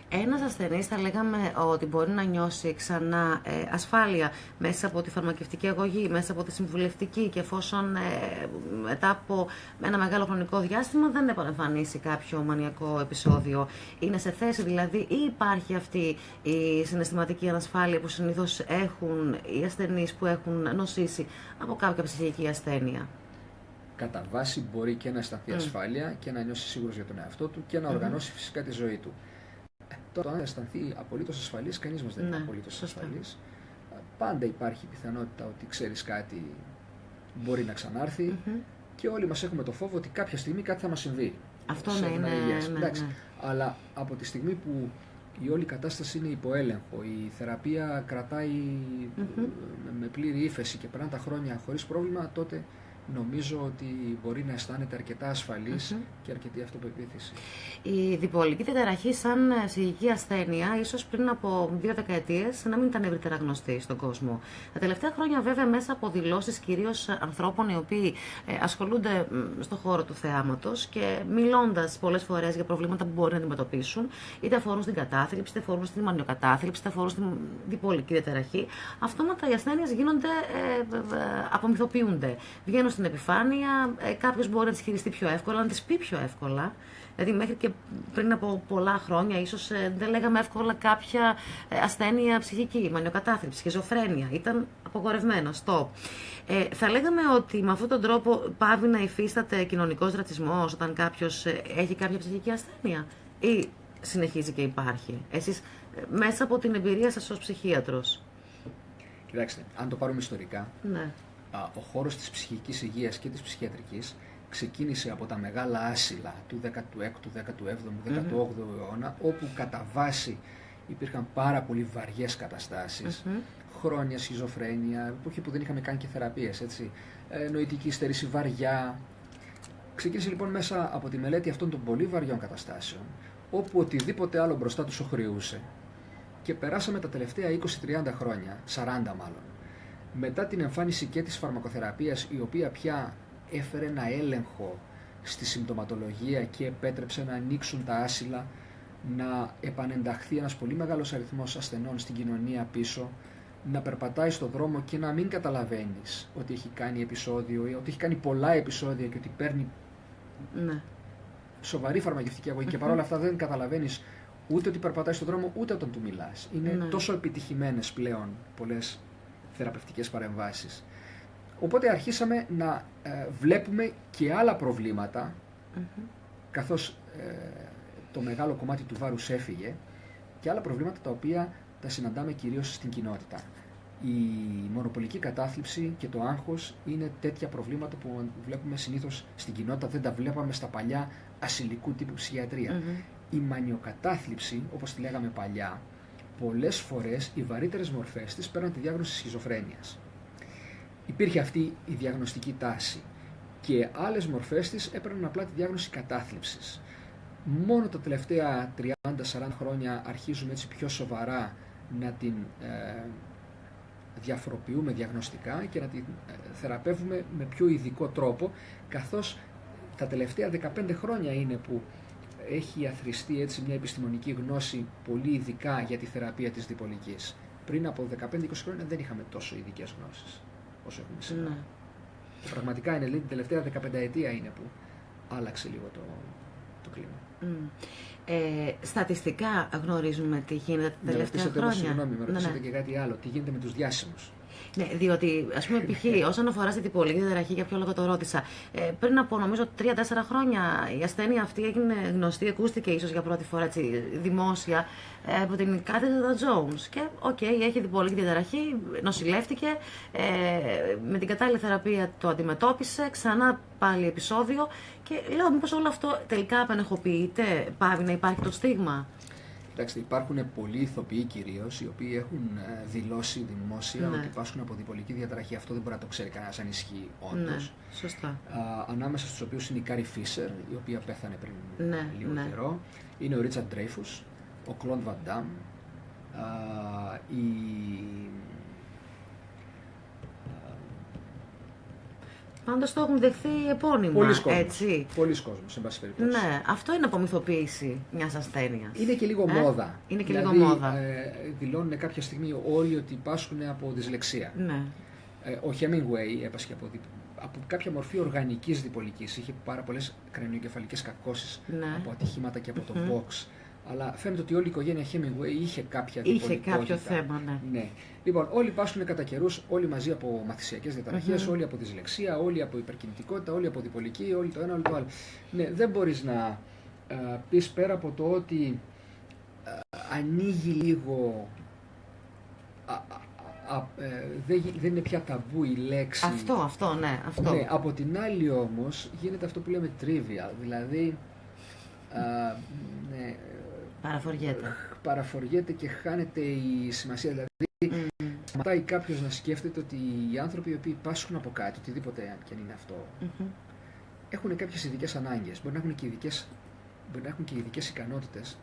Ένας ασθενής θα λέγαμε ότι μπορεί να νιώσει ξανά ασφάλεια μέσα από τη φαρμακευτική αγωγή, μέσα από τη συμβουλευτική και εφόσον μετά από ένα μεγάλο χρονικό διάστημα δεν επανεμφανίσει κάποιο μανιακό επεισόδιο. Είναι σε θέση δηλαδή ή υπάρχει αυτή η συναισθηματική ανασφάλεια που συνήθως έχουν οι ασθενείς που έχουν νοσήσει από κάποια ψυχική ασθένεια? Κατά βάση μπορεί και να αισθανθεί ασφάλεια και να νιώσει σίγουρος για τον εαυτό του και να οργανώσει φυσικά τη ζωή του. Τώρα, αν αισθανθεί απολύτως ασφαλής, κανείς μας δεν είναι απολύτως ασφαλής. Πάντα υπάρχει πιθανότητα ότι ξέρεις κάτι μπορεί να ξανάρθει και όλοι μας έχουμε το φόβο ότι κάποια στιγμή κάτι θα μας συμβεί. Αυτό ναι, είναι. Αλλά από τη στιγμή που η όλη κατάσταση είναι υπό έλεγχο, η θεραπεία κρατάει με πλήρη ύφεση και περνάνε τα χρόνια χωρίς πρόβλημα, τότε νομίζω ότι μπορεί να αισθάνεται αρκετά ασφαλής και αρκετή αυτοπεποίθηση. Η διπολική διαταραχή σαν ψυχική ασθένεια, ίσως πριν από 2 δεκαετίες, να μην ήταν ευρύτερα γνωστή στον κόσμο. Τα τελευταία χρόνια, βέβαια, μέσα από δηλώσεις κυρίως ανθρώπων οι οποίοι ασχολούνται στον χώρο του θεάματος και μιλώντας πολλές φορές για προβλήματα που μπορεί να αντιμετωπίσουν, είτε αφορούν στην κατάθλιψη, είτε αφορούν στην μανιοκατάθλιψη, είτε αφορούν στην διπολική διαταραχή, αυτόματα οι ασθένειες γίνονται, απομυθοποιούνται. Βγαίνουν στην επιφάνεια, κάποιος μπορεί να τις χειριστεί πιο εύκολα, να τις πει πιο εύκολα. Δηλαδή, μέχρι και πριν από πολλά χρόνια, ίσως δεν λέγαμε εύκολα κάποια ασθένεια ψυχική, μανιοκατάθλιψη, σχιζοφρένεια. Ήταν απογορευμένο, stop. Θα λέγαμε ότι με αυτόν τον τρόπο πάβει να υφίσταται κοινωνικός ρατσισμός όταν κάποιος έχει κάποια ψυχική ασθένεια, ή συνεχίζει και υπάρχει? Εσείς, μέσα από την εμπειρία σας ως ψυχίατρος. Κοιτάξτε, αν το πάρουμε ιστορικά, Ναι. ο χώρος της ψυχικής υγείας και της ψυχιατρικής ξεκίνησε από τα μεγάλα άσυλα του 16ου, 17ου, 18ου αιώνα, όπου κατά βάση υπήρχαν πάρα πολύ βαριές καταστάσεις, χρόνια σχιζοφρένεια, εποχή που δεν είχαμε καν και θεραπείες, έτσι, νοητική υστερήση βαριά. Ξεκίνησε λοιπόν μέσα από τη μελέτη αυτών των πολύ βαριών καταστάσεων, όπου οτιδήποτε άλλο μπροστά τους οχρεούσε. Και περάσαμε τα τελευταία 20-30 χρόνια, 40 μάλλον, μετά την εμφάνιση και της φαρμακοθεραπείας, η οποία πια έφερε ένα έλεγχο στη συμπτωματολογία και επέτρεψε να ανοίξουν τα άσυλα, να επανενταχθεί ένας πολύ μεγάλος αριθμός ασθενών στην κοινωνία πίσω, να περπατάει στον δρόμο και να μην καταλαβαίνεις ότι έχει κάνει επεισόδιο ή ότι έχει κάνει πολλά επεισόδια και ότι παίρνει σοβαρή φαρμακευτική αγωγή και παρόλα αυτά δεν καταλαβαίνεις ούτε ότι περπατάει στον δρόμο ούτε όταν του μιλάς. Είναι τόσο επιτυχημένες πλέον πολλές θεραπευτικές παρεμβάσεις. Οπότε αρχίσαμε να βλέπουμε και άλλα προβλήματα, καθώς το μεγάλο κομμάτι του βάρους έφυγε, και άλλα προβλήματα τα οποία τα συναντάμε κυρίως στην κοινότητα. Η μονοπολική κατάθλιψη και το άγχος είναι τέτοια προβλήματα που βλέπουμε συνήθως στην κοινότητα, δεν τα βλέπαμε στα παλιά ασυλικού τύπου ψυχιατρία. Η μανιοκατάθλιψη, όπως τη λέγαμε παλιά, πολλές φορές οι βαρύτερες μορφές της παίρναν τη διάγνωση σχιζοφρένειας. Υπήρχε αυτή η διαγνωστική τάση και άλλες μορφές της έπαιρναν απλά τη διάγνωση κατάθλιψης. Μόνο τα τελευταία 30-40 χρόνια αρχίζουμε έτσι πιο σοβαρά να την διαφοροποιούμε διαγνωστικά και να την θεραπεύουμε με πιο ειδικό τρόπο, καθώς τα τελευταία 15 χρόνια είναι που έχει αθροιστεί έτσι μια επιστημονική γνώση πολύ ειδικά για τη θεραπεία της διπολικής. Πριν από 15-20 χρόνια δεν είχαμε τόσο ειδικές γνώσεις όσο έχουμε σήμερα. Και πραγματικά είναι, την τελευταία 15 ετία είναι που άλλαξε λίγο το κλίμα. Στατιστικά γνωρίζουμε τι γίνεται τα τελευταία χρόνια. Συγγνώμη, με ρωτήσατε και κάτι άλλο. Τι γίνεται με τους διάσημους? Ναι, διότι, ας πούμε, π.χ. όσον αφορά στη διπολική διαταραχή, για ποιο λόγο το ρώτησα, πριν από νομίζω 3-4 χρόνια η ασθένεια αυτή έγινε γνωστή, ακούστηκε ίσως για πρώτη φορά έτσι, δημόσια από την Κάθεδρα Jones. Και, έχει διπολική διαταραχή, νοσηλεύτηκε, με την κατάλληλη θεραπεία το αντιμετώπισε, ξανά πάλι επεισόδιο. Και λέω, μήπως όλο αυτό τελικά απενεχοποιείται, πάβει να υπάρχει το στίγμα? Κοιτάξτε, υπάρχουν πολλοί ηθοποιοί κυρίως, οι οποίοι έχουν δηλώσει δημόσια ότι πάσχουν από διπολική διαταραχή. Αυτό δεν μπορεί να το ξέρει κανένας αν ισχύει όντως. Ναι, σωστά. Ανάμεσα στους οποίους είναι η Κάρι Φίσερ, η οποία πέθανε πριν λίγο καιρό. Είναι ο Ρίτσαρντ Ντρέιφους, ο Κλοντ Βαν Ντάμ, Πάντως το έχουν δεχθεί επώνυμα, έτσι. Πολλοί κόσμος, εν πάση περιπτώσει. Ναι, αυτό είναι απομυθοποίηση μιας ασθένειας. Είναι και λίγο μόδα. Είναι και δηλαδή, λίγο μόδα. Δηλώνουν κάποια στιγμή όλοι ότι πάσχουν από δυσλεξία. Ναι. Ο Hemingway έπασχε από κάποια μορφή οργανικής διπολικής. Είχε πάρα πολλές κρανιοκεφαλικές κακώσεις από ατυχήματα και από το box. Αλλά φαίνεται ότι όλη η οικογένεια Hemingway είχε κάποια διπολικότητα. Είχε κάποιο θέμα, ναι. Λοιπόν, όλοι πάσχουν κατά καιρούς, όλοι μαζί από μαθησιακές διαταραχές, όλοι από δυσλεξία, όλοι από υπερκινητικότητα, όλοι από διπολική, όλοι το ένα, όλοι το άλλο. Ναι, δεν μπορείς να πεις πέρα από το ότι ανοίγει λίγο. Δεν είναι πια ταμπού η λέξη. Αυτό, ναι. Αυτό. Ναι, από την άλλη όμως γίνεται αυτό που λέμε trivial, δηλαδή παραφοριέται. Παραφοριέται και χάνεται η σημασία. Δηλαδή, σταματάει κάποιος να σκέφτεται ότι οι άνθρωποι οι οποίοι πάσχουν από κάτι, οτιδήποτε και αν είναι αυτό, έχουν κάποιες ειδικές ανάγκες. Μπορεί να έχουν και ειδικές ικανότητες,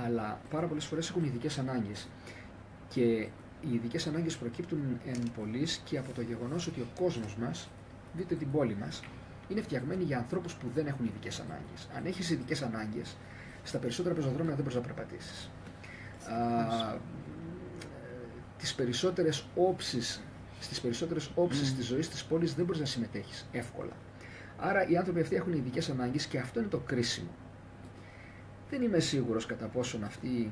αλλά πάρα πολλές φορές έχουν ειδικές ανάγκες. Και οι ειδικές ανάγκες προκύπτουν εν πολλοίς και από το γεγονός ότι ο κόσμος μας, δείτε την πόλη μας, είναι φτιαγμένη για ανθρώπους που δεν έχουν ειδικές ανάγκες. Αν έχεις ειδικές ανάγκες, στα περισσότερα πεζοδρόμια δεν μπορείς να περπατήσεις. Στις περισσότερες όψεις της ζωής της πόλης δεν μπορείς να συμμετέχεις εύκολα. Άρα οι άνθρωποι αυτοί έχουν ειδικές ανάγκες και αυτό είναι το κρίσιμο. Δεν είμαι σίγουρος κατά πόσον αυτή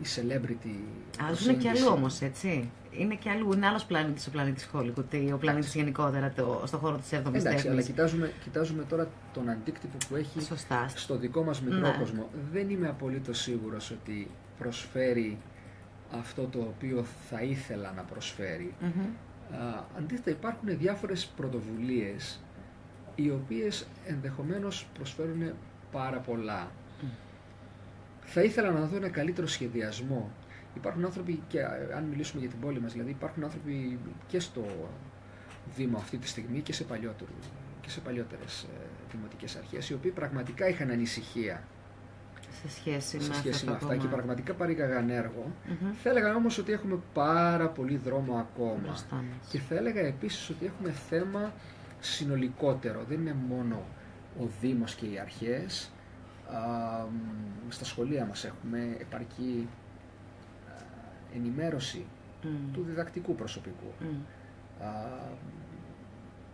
η celebrity... Άλλος είναι και αλλού όμως, έτσι. Είναι και αλλού. Είναι άλλος πλανήτης ο πλανήτης Hollywood, ο πλανήτης γενικότερα στον χώρο της 7ης τέχνης. Εντάξει, αλλά κοιτάζουμε τώρα τον αντίκτυπο που έχει στο δικό μας μικρό κόσμο. Δεν είμαι απολύτως σίγουρος ότι προσφέρει αυτό το οποίο θα ήθελα να προσφέρει. Αντίθετα, υπάρχουν διάφορες πρωτοβουλίες οι οποίες ενδεχομένως προσφέρουν πάρα πολλά. Θα ήθελα να δω ένα καλύτερο σχεδιασμό. Υπάρχουν άνθρωποι, και αν μιλήσουμε για την πόλη μας, δηλαδή υπάρχουν άνθρωποι και στο Δήμο αυτή τη στιγμή και σε παλιότερες δημοτικές αρχές, οι οποίοι πραγματικά είχαν ανησυχία σε σχέση με αυτά και πραγματικά παρήγαγαν έργο. Θα έλεγα όμως ότι έχουμε πάρα πολύ δρόμο ακόμα. Και θα έλεγα επίσης ότι έχουμε θέμα συνολικότερο. Δεν είναι μόνο ο Δήμος και οι αρχές. Στα σχολεία μας έχουμε επαρκή ενημέρωση του διδακτικού προσωπικού.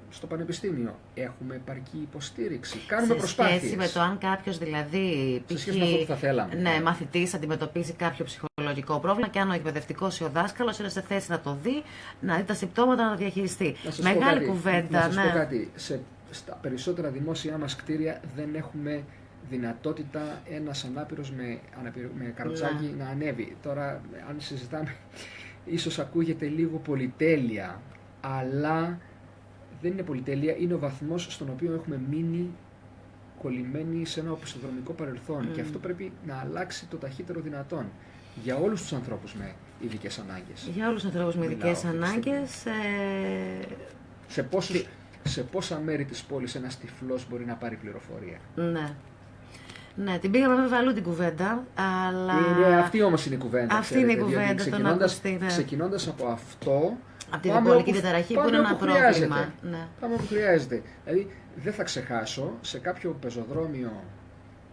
Στο πανεπιστήμιο έχουμε επαρκή υποστήριξη. Κάνουμε προσπάθειες. Σε σχέση με το αν κάποιος δηλαδή σε σχέση με αυτό που θα θέλαμε. Ναι, μαθητής αντιμετωπίσει κάποιο ψυχολογικό πρόβλημα και αν ο εκπαιδευτικός ή ο δάσκαλος είναι σε θέση να το δει, να δει τα συμπτώματα, να τα διαχειριστεί. Μεγάλη κουβέντα. Να σας πω κάτι. Στα περισσότερα δημόσια μας κτίρια δεν έχουμε δυνατότητα ένας ανάπηρος με καροτσάκι να ανέβει. Τώρα, αν συζητάμε, ίσως ακούγεται λίγο πολυτέλεια, αλλά δεν είναι πολυτέλεια, είναι ο βαθμός στον οποίο έχουμε μείνει κολλημένοι σε ένα οπισθοδρομικό παρελθόν και αυτό πρέπει να αλλάξει το ταχύτερο δυνατόν για όλους τους ανθρώπους με ειδικές ανάγκες. Για όλους τους ανθρώπους με ειδικές ανάγκες. Σε πόσα μέρη της πόλης ένας τυφλός μπορεί να πάρει πληροφορία. Ναι, την πήγαμε βέβαια αλλού την κουβέντα, αλλά... Αυτή όμως είναι η κουβέντα. Αυτή είναι η κουβέντα, ξεκινώντας από αυτό... Από την διπολική διαταραχή που είναι ένα πρόβλημα. Πάμε όπου χρειάζεται. Δηλαδή, δεν θα ξεχάσω, σε κάποιο πεζοδρόμιο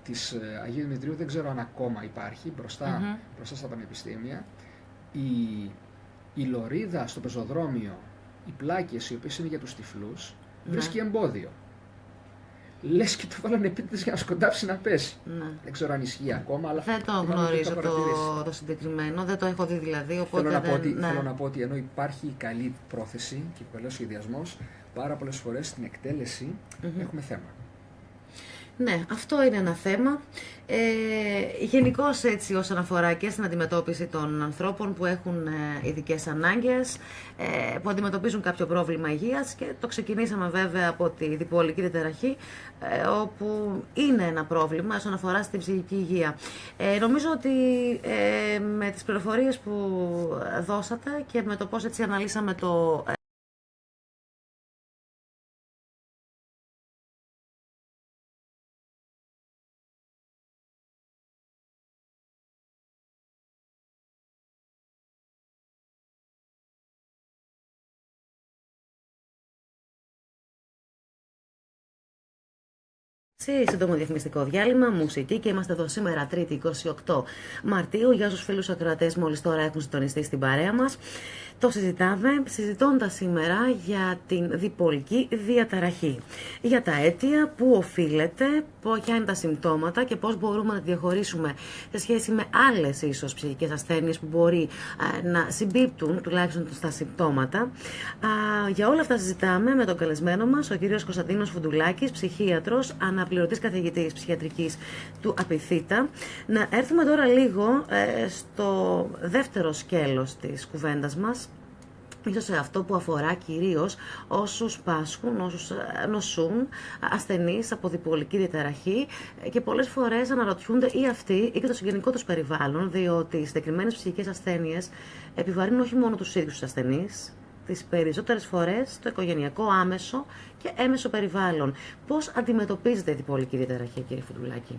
της Αγίου Δημητρίου, δεν ξέρω αν ακόμα υπάρχει, μπροστά στα πανεπιστήμια, η λωρίδα στο πεζοδρόμιο, οι πλάκες οι οποίες είναι για τους τυφλούς, βρίσκει εμπόδιο. Λες και το βάλανε επίτηδες για να σκοντάψει να πέσει. Δεν ξέρω αν ισχύει ακόμα, αλλά δεν το γνωρίζω το συγκεκριμένο, δεν το έχω δει δηλαδή. Οπότε θέλω να πω ότι ενώ υπάρχει καλή πρόθεση και καλός σχεδιασμός, πάρα πολλές φορές στην εκτέλεση έχουμε θέμα. Ναι, αυτό είναι ένα θέμα. Γενικώς έτσι όσον αφορά και στην αντιμετώπιση των ανθρώπων που έχουν ειδικές ανάγκες, που αντιμετωπίζουν κάποιο πρόβλημα υγείας και το ξεκινήσαμε βέβαια από τη διπολική διαταραχή, όπου είναι ένα πρόβλημα όσον αφορά στην ψυχική υγεία. Νομίζω ότι με τις πληροφορίες που δώσατε και με το πώς έτσι αναλύσαμε το σύντομο διαφημιστικό διάλειμμα, μουσική και είμαστε εδώ σήμερα 3η 28 Μαρτίου. Για όσους φίλους ακροατές μόλις τώρα έχουν συντονιστεί στην παρέα μας, το συζητώντας σήμερα για την διπολική διαταραχή. Για τα αίτια, πού οφείλεται, ποια είναι τα συμπτώματα και πώς μπορούμε να τη διαχωρίσουμε σε σχέση με άλλες ίσως ψυχικές ασθένειες που μπορεί να συμπίπτουν τουλάχιστον στα συμπτώματα. Για όλα αυτά συζητάμε με τον καλεσμένο μας, ο κύριος Κωνσταντίνος Φουντουλάκης, ψυχίατρος, αναπληρωτής καθηγητής ψυχιατρικής του Απιθύτα. Να έρθουμε τώρα λίγο στο δεύτερο σκέλος της κουβέντας μας, ίσως σε αυτό που αφορά κυρίως όσους πάσχουν, όσους νοσούν, ασθενείς από διπολική διαταραχή και πολλές φορές αναρωτιούνται ή αυτοί ή και το συγγενικό τους περιβάλλον, διότι οι συγκεκριμένες ψυχικές ασθένειες επιβαρύνουν όχι μόνο τους ίδιους τους ασθενείς, τις περισσότερες φορές το οικογενειακό άμεσο και έμεσο περιβάλλον. Πώς αντιμετωπίζετε η διπολική διαταραχή, κύριε Φουντουλάκη?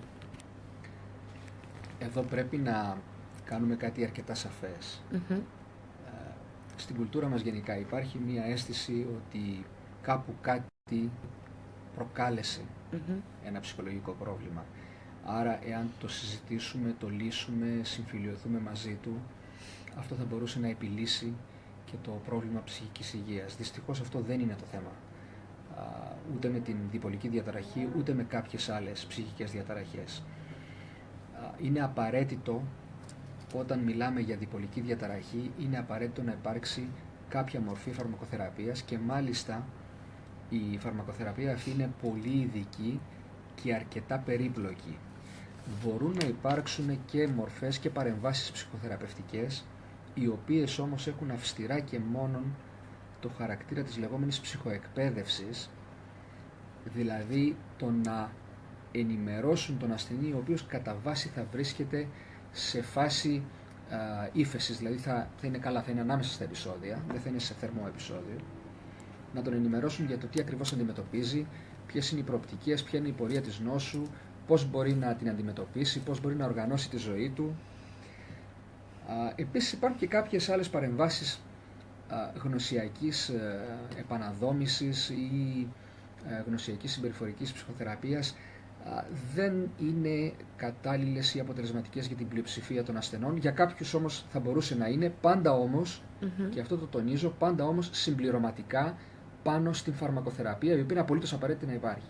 Εδώ πρέπει να κάνουμε κάτι αρκετά σαφές. Στην κουλτούρα μας γενικά υπάρχει μία αίσθηση ότι κάπου κάτι προκάλεσε ένα ψυχολογικό πρόβλημα. Άρα εάν το συζητήσουμε, το λύσουμε, συμφιλιωθούμε μαζί του, αυτό θα μπορούσε να επιλύσει και το πρόβλημα ψυχικής υγείας. Δυστυχώς αυτό δεν είναι το θέμα. Ούτε με την διπολική διαταραχή, ούτε με κάποιες άλλες ψυχικές διαταραχές. Είναι απαραίτητο, όταν μιλάμε για διπολική διαταραχή, είναι απαραίτητο να υπάρξει κάποια μορφή φαρμακοθεραπείας και μάλιστα η φαρμακοθεραπεία αυτή είναι πολύ ειδική και αρκετά περίπλοκη. Μπορούν να υπάρξουν και μορφές και παρεμβάσεις ψυχοθεραπευτικές, οι οποίες όμως έχουν αυστηρά και μόνον το χαρακτήρα της λεγόμενης ψυχοεκπαίδευσης, δηλαδή το να ενημερώσουν τον ασθενή, ο οποίος κατά βάση θα βρίσκεται σε φάση ύφεσης, δηλαδή θα είναι καλά, θα είναι ανάμεσα στα επεισόδια, δεν θα είναι σε θερμό επεισόδιο, να τον ενημερώσουν για το τι ακριβώς αντιμετωπίζει, ποιες είναι οι προοπτικές, ποια είναι η πορεία της νόσου, πώς μπορεί να την αντιμετωπίσει, πώς μπορεί να οργανώσει τη ζωή του. Επίσης υπάρχουν και κάποιες άλλες παρεμβάσεις γνωσιακής επαναδόμησης ή γνωσιακής συμπεριφορικής ψυχοθεραπείας. Δεν είναι κατάλληλες ή αποτελεσματικές για την πλειοψηφία των ασθενών. Για κάποιους όμως θα μπορούσε να είναι, πάντα όμως, και αυτό το τονίζω, πάντα όμως συμπληρωματικά πάνω στην φαρμακοθεραπεία, η οποία είναι απολύτως απαραίτητη να υπάρχει.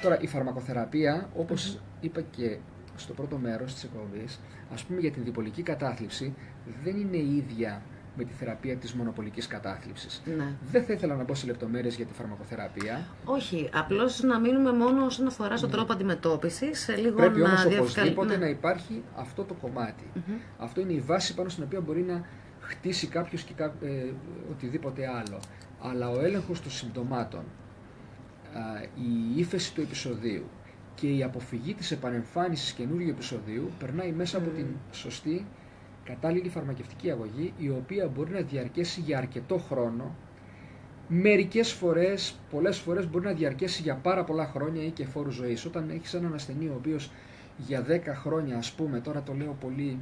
Τώρα, η φαρμακοθεραπεία, όπως είπα και στο πρώτο μέρος της εκπομπής, ας πούμε για την διπολική κατάθλιψη, δεν είναι ίδια με τη θεραπεία της μονοπολικής κατάθλιψης. Ναι. Δεν θα ήθελα να μπω σε λεπτομέρειες για τη φαρμακοθεραπεία. Όχι, απλώς να μείνουμε μόνο όσον αφορά στον τρόπο αντιμετώπισης. Πρέπει όμως οπωσδήποτε να υπάρχει αυτό το κομμάτι. Αυτό είναι η βάση πάνω στην οποία μπορεί να χτίσει κάποιος και οτιδήποτε άλλο. Αλλά ο έλεγχος των συμπτωμάτων, η ύφεση του επεισοδίου και η αποφυγή της επανεμφάνισης καινούριου επεισοδίου περνάει μέσα από την σωστή κατάλληλη φαρμακευτική αγωγή, η οποία μπορεί να διαρκέσει για αρκετό χρόνο. Μερικές φορές, πολλές φορές μπορεί να διαρκέσει για πάρα πολλά χρόνια ή και φόρου ζωής. Όταν έχεις έναν ασθενή ο οποίος για 10 χρόνια, ας πούμε, τώρα το λέω πολύ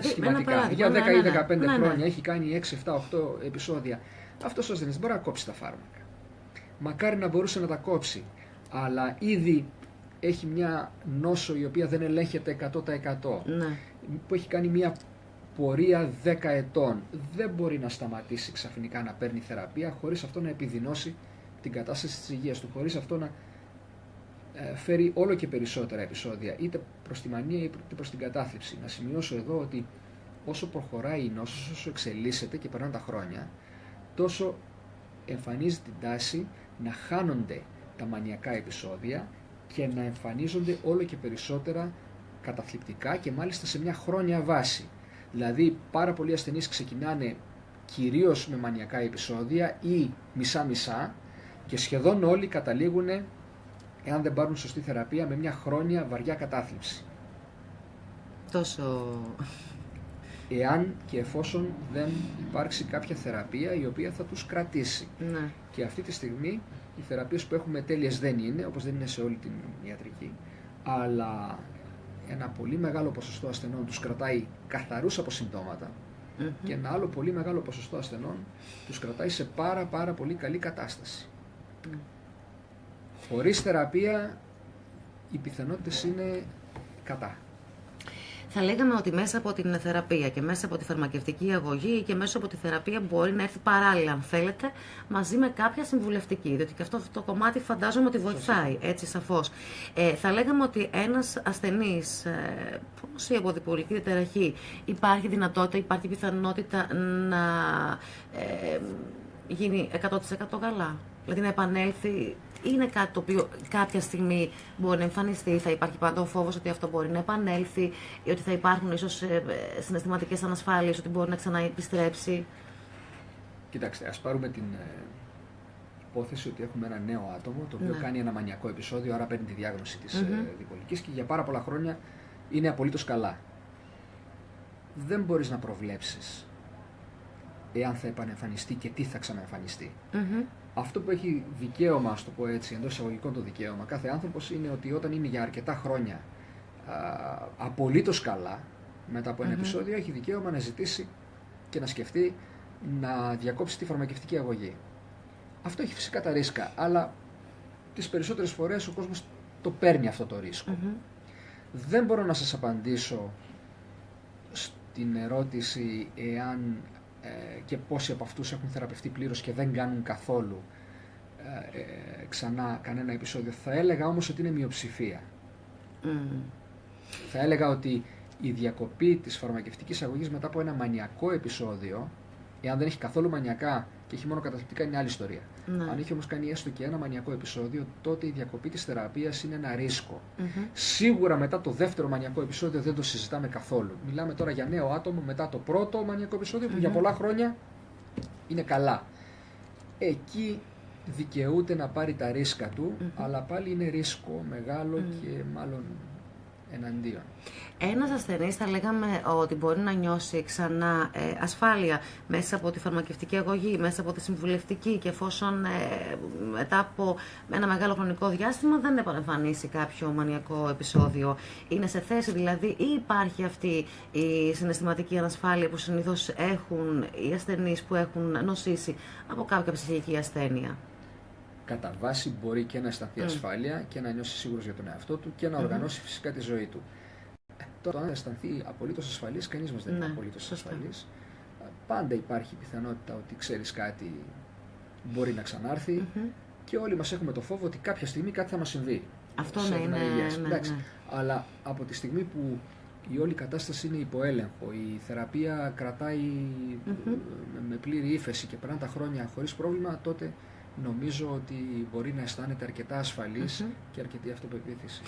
σχηματικά, για 10 ή 15 χρόνια έχει κάνει 6, 7, 8 επεισόδια, αυτός ο ασθενής μπορεί να κόψει τα φάρμακα. Μακάρι να μπορούσε να τα κόψει, αλλά ήδη έχει μια νόσο η οποία δεν ελέγχεται 100%, που έχει κάνει μια πορεία 10 ετών. Δεν μπορεί να σταματήσει ξαφνικά να παίρνει θεραπεία χωρίς αυτό να επιδεινώσει την κατάσταση της υγείας του, χωρίς αυτό να φέρει όλο και περισσότερα επεισόδια, είτε προς τη μανία είτε προς την κατάθλιψη. Να σημειώσω εδώ ότι όσο προχωράει η νόσος, όσο εξελίσσεται και περνάνε τα χρόνια, τόσο εμφανίζει την τάση να χάνονται τα μανιακά επεισόδια και να εμφανίζονται όλο και περισσότερα καταθλιπτικά και μάλιστα σε μια χρόνια βάση. Δηλαδή πάρα πολλοί ασθενείς ξεκινάνε κυρίως με μανιακά επεισόδια ή μισά-μισά και σχεδόν όλοι καταλήγουν, εάν δεν πάρουν σωστή θεραπεία, με μια χρόνια βαριά κατάθλιψη. Τόσο... Εάν και εφόσον δεν υπάρξει κάποια θεραπεία η οποία θα τους κρατήσει. Ναι. Και αυτή τη στιγμή οι θεραπείες που έχουμε τέλειες δεν είναι, όπως δεν είναι σε όλη την ιατρική, αλλά ένα πολύ μεγάλο ποσοστό ασθενών τους κρατάει καθαρούς από συμπτώματα και ένα άλλο πολύ μεγάλο ποσοστό ασθενών τους κρατάει σε πάρα πολύ καλή κατάσταση. Χωρίς θεραπεία οι πιθανότητες είναι κατά. Θα λέγαμε ότι μέσα από την θεραπεία και μέσα από τη φαρμακευτική αγωγή και μέσα από τη θεραπεία μπορεί να έρθει παράλληλα, αν θέλετε, μαζί με κάποια συμβουλευτική, διότι και αυτό το κομμάτι φαντάζομαι ότι βοηθάει, έτσι σαφώς. Θα λέγαμε ότι ένας ασθενής που νοσεί από διπολική διαταραχή, υπάρχει δυνατότητα, υπάρχει πιθανότητα να γίνει 100% καλά, δηλαδή να επανέλθει. Είναι κάτι το οποίο κάποια στιγμή μπορεί να εμφανιστεί, θα υπάρχει πάντα ο φόβος ότι αυτό μπορεί να επανέλθει ή ότι θα υπάρχουν ίσως συναισθηματικές ανασφάλειες, ότι μπορεί να ξαναεπιστρέψει. Κοιτάξτε, ας πάρουμε την υπόθεση ότι έχουμε ένα νέο άτομο το οποίο κάνει ένα μανιακό επεισόδιο, άρα παίρνει τη διάγνωση της διπολικής και για πάρα πολλά χρόνια είναι απολύτως καλά. Δεν μπορείς να προβλέψεις εάν θα επανεμφανιστεί και τι θα ξαναεμφανιστεί. Αυτό που έχει δικαίωμα, ας το πω έτσι, εντός εισαγωγικών το δικαίωμα, κάθε άνθρωπος είναι ότι όταν είναι για αρκετά χρόνια απολύτως καλά, μετά από ένα επεισόδιο, έχει δικαίωμα να ζητήσει και να σκεφτεί να διακόψει τη φαρμακευτική αγωγή. Αυτό έχει φυσικά τα ρίσκα, αλλά τις περισσότερες φορές ο κόσμος το παίρνει αυτό το ρίσκο. Δεν μπορώ να σας απαντήσω στην ερώτηση εάν και πόσοι από αυτούς έχουν θεραπευτεί πλήρως και δεν κάνουν καθόλου ξανά κανένα επεισόδιο. Θα έλεγα όμως ότι είναι μειοψηφία. Θα έλεγα ότι η διακοπή της φαρμακευτικής αγωγής μετά από ένα μανιακό επεισόδιο, εάν δεν έχει καθόλου μανιακά και έχει μόνο καταθλιπτικά, είναι άλλη ιστορία. Αν έχει όμως κάνει έστω και ένα μανιακό επεισόδιο, τότε η διακοπή της θεραπείας είναι ένα ρίσκο. Σίγουρα μετά το δεύτερο μανιακό επεισόδιο δεν το συζητάμε καθόλου. Μιλάμε τώρα για νέο άτομο μετά το πρώτο μανιακό επεισόδιο που για πολλά χρόνια είναι καλά. Εκεί δικαιούται να πάρει τα ρίσκα του, αλλά πάλι είναι ρίσκο μεγάλο και μάλλον εναντίον. Ένας ασθενής θα λέγαμε ότι μπορεί να νιώσει ξανά ασφάλεια μέσα από τη φαρμακευτική αγωγή, μέσα από τη συμβουλευτική και εφόσον μετά από ένα μεγάλο χρονικό διάστημα δεν επανεμφανίσει κάποιο μανιακό επεισόδιο. Είναι σε θέση δηλαδή ή υπάρχει αυτή η συναισθηματική ανασφάλεια που συνήθως έχουν οι ασθενείς που έχουν νοσήσει από κάποια ψυχική ασθένεια? Κατά βάση μπορεί και να αισθανθεί ασφάλεια και να νιώσει σίγουρος για τον εαυτό του και να οργανώσει φυσικά τη ζωή του. Τώρα, αν αισθανθεί απολύτως ασφαλής, κανείς μας δεν είναι απολύτως ασφαλής. Πάντα υπάρχει πιθανότητα ότι ξέρεις κάτι μπορεί να ξανάρθει και όλοι μας έχουμε το φόβο ότι κάποια στιγμή κάτι θα μας συμβεί. Αυτό ναι, είναι. Αλλά από τη στιγμή που η όλη κατάσταση είναι υποέλεγχο, η θεραπεία κρατάει με πλήρη ύφεση και περνάνε τα χρόνια χωρίς πρόβλημα, τότε νομίζω ότι μπορεί να αισθάνεται αρκετά ασφαλής και αρκετή αυτοπεποίθηση.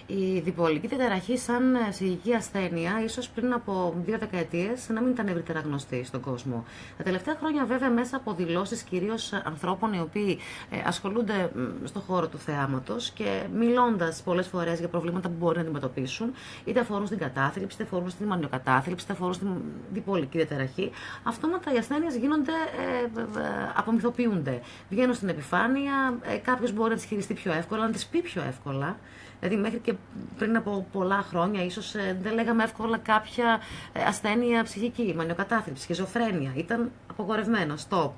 Η διπολική διαταραχή σαν ψυχική ασθένεια, ίσως πριν από 2 δεκαετίες, να μην ήταν ευρύτερα γνωστή στον κόσμο. Τα τελευταία χρόνια, βέβαια, μέσα από δηλώσεις κυρίως ανθρώπων οι οποίοι ασχολούνται στον χώρο του θεάματος και μιλώντας πολλές φορές για προβλήματα που μπορεί να αντιμετωπίσουν, είτε αφορούν στην κατάθλιψη, είτε αφορούν στην μανιοκατάθλιψη, είτε αφορούν στην διπολική διαταραχή, αυτόματα οι ασθένειες γίνονται, απομυθοποιούνται. Βγαίνουν στην επιφάνεια, κάποιος μπορεί να τις χειριστεί πιο εύκολα, να τις πει πιο εύκολα. Δηλαδή μέχρι και πριν από πολλά χρόνια ίσως δεν λέγαμε εύκολα κάποια ασθένεια ψυχική, μανιοκατάθλιψη, σχιζοφρένεια. Ήταν απογορευμένο, stop.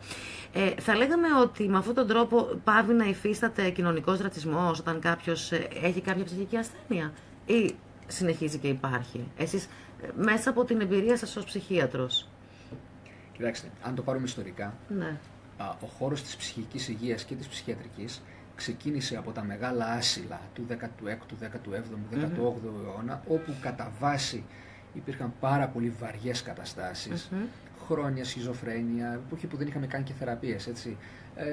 Θα λέγαμε ότι με αυτόν τον τρόπο πάβει να υφίσταται κοινωνικός ρατσισμός όταν κάποιος έχει κάποια ψυχική ασθένεια ή συνεχίζει και υπάρχει? Εσείς μέσα από την εμπειρία σας ως ψυχίατρος. Κοιτάξτε, αν το πάρουμε ιστορικά, ναι. Ο χώρος της ψυχικής υγείας και της ψυχιατρικής ξεκίνησε από τα μεγάλα άσυλα του 16ου, 17ου, 18ου αιώνα, όπου κατά βάση υπήρχαν πάρα πολύ βαριές καταστάσεις, χρόνια σχιζοφρένεια, εποχή που δεν είχαμε καν και θεραπείες, έτσι,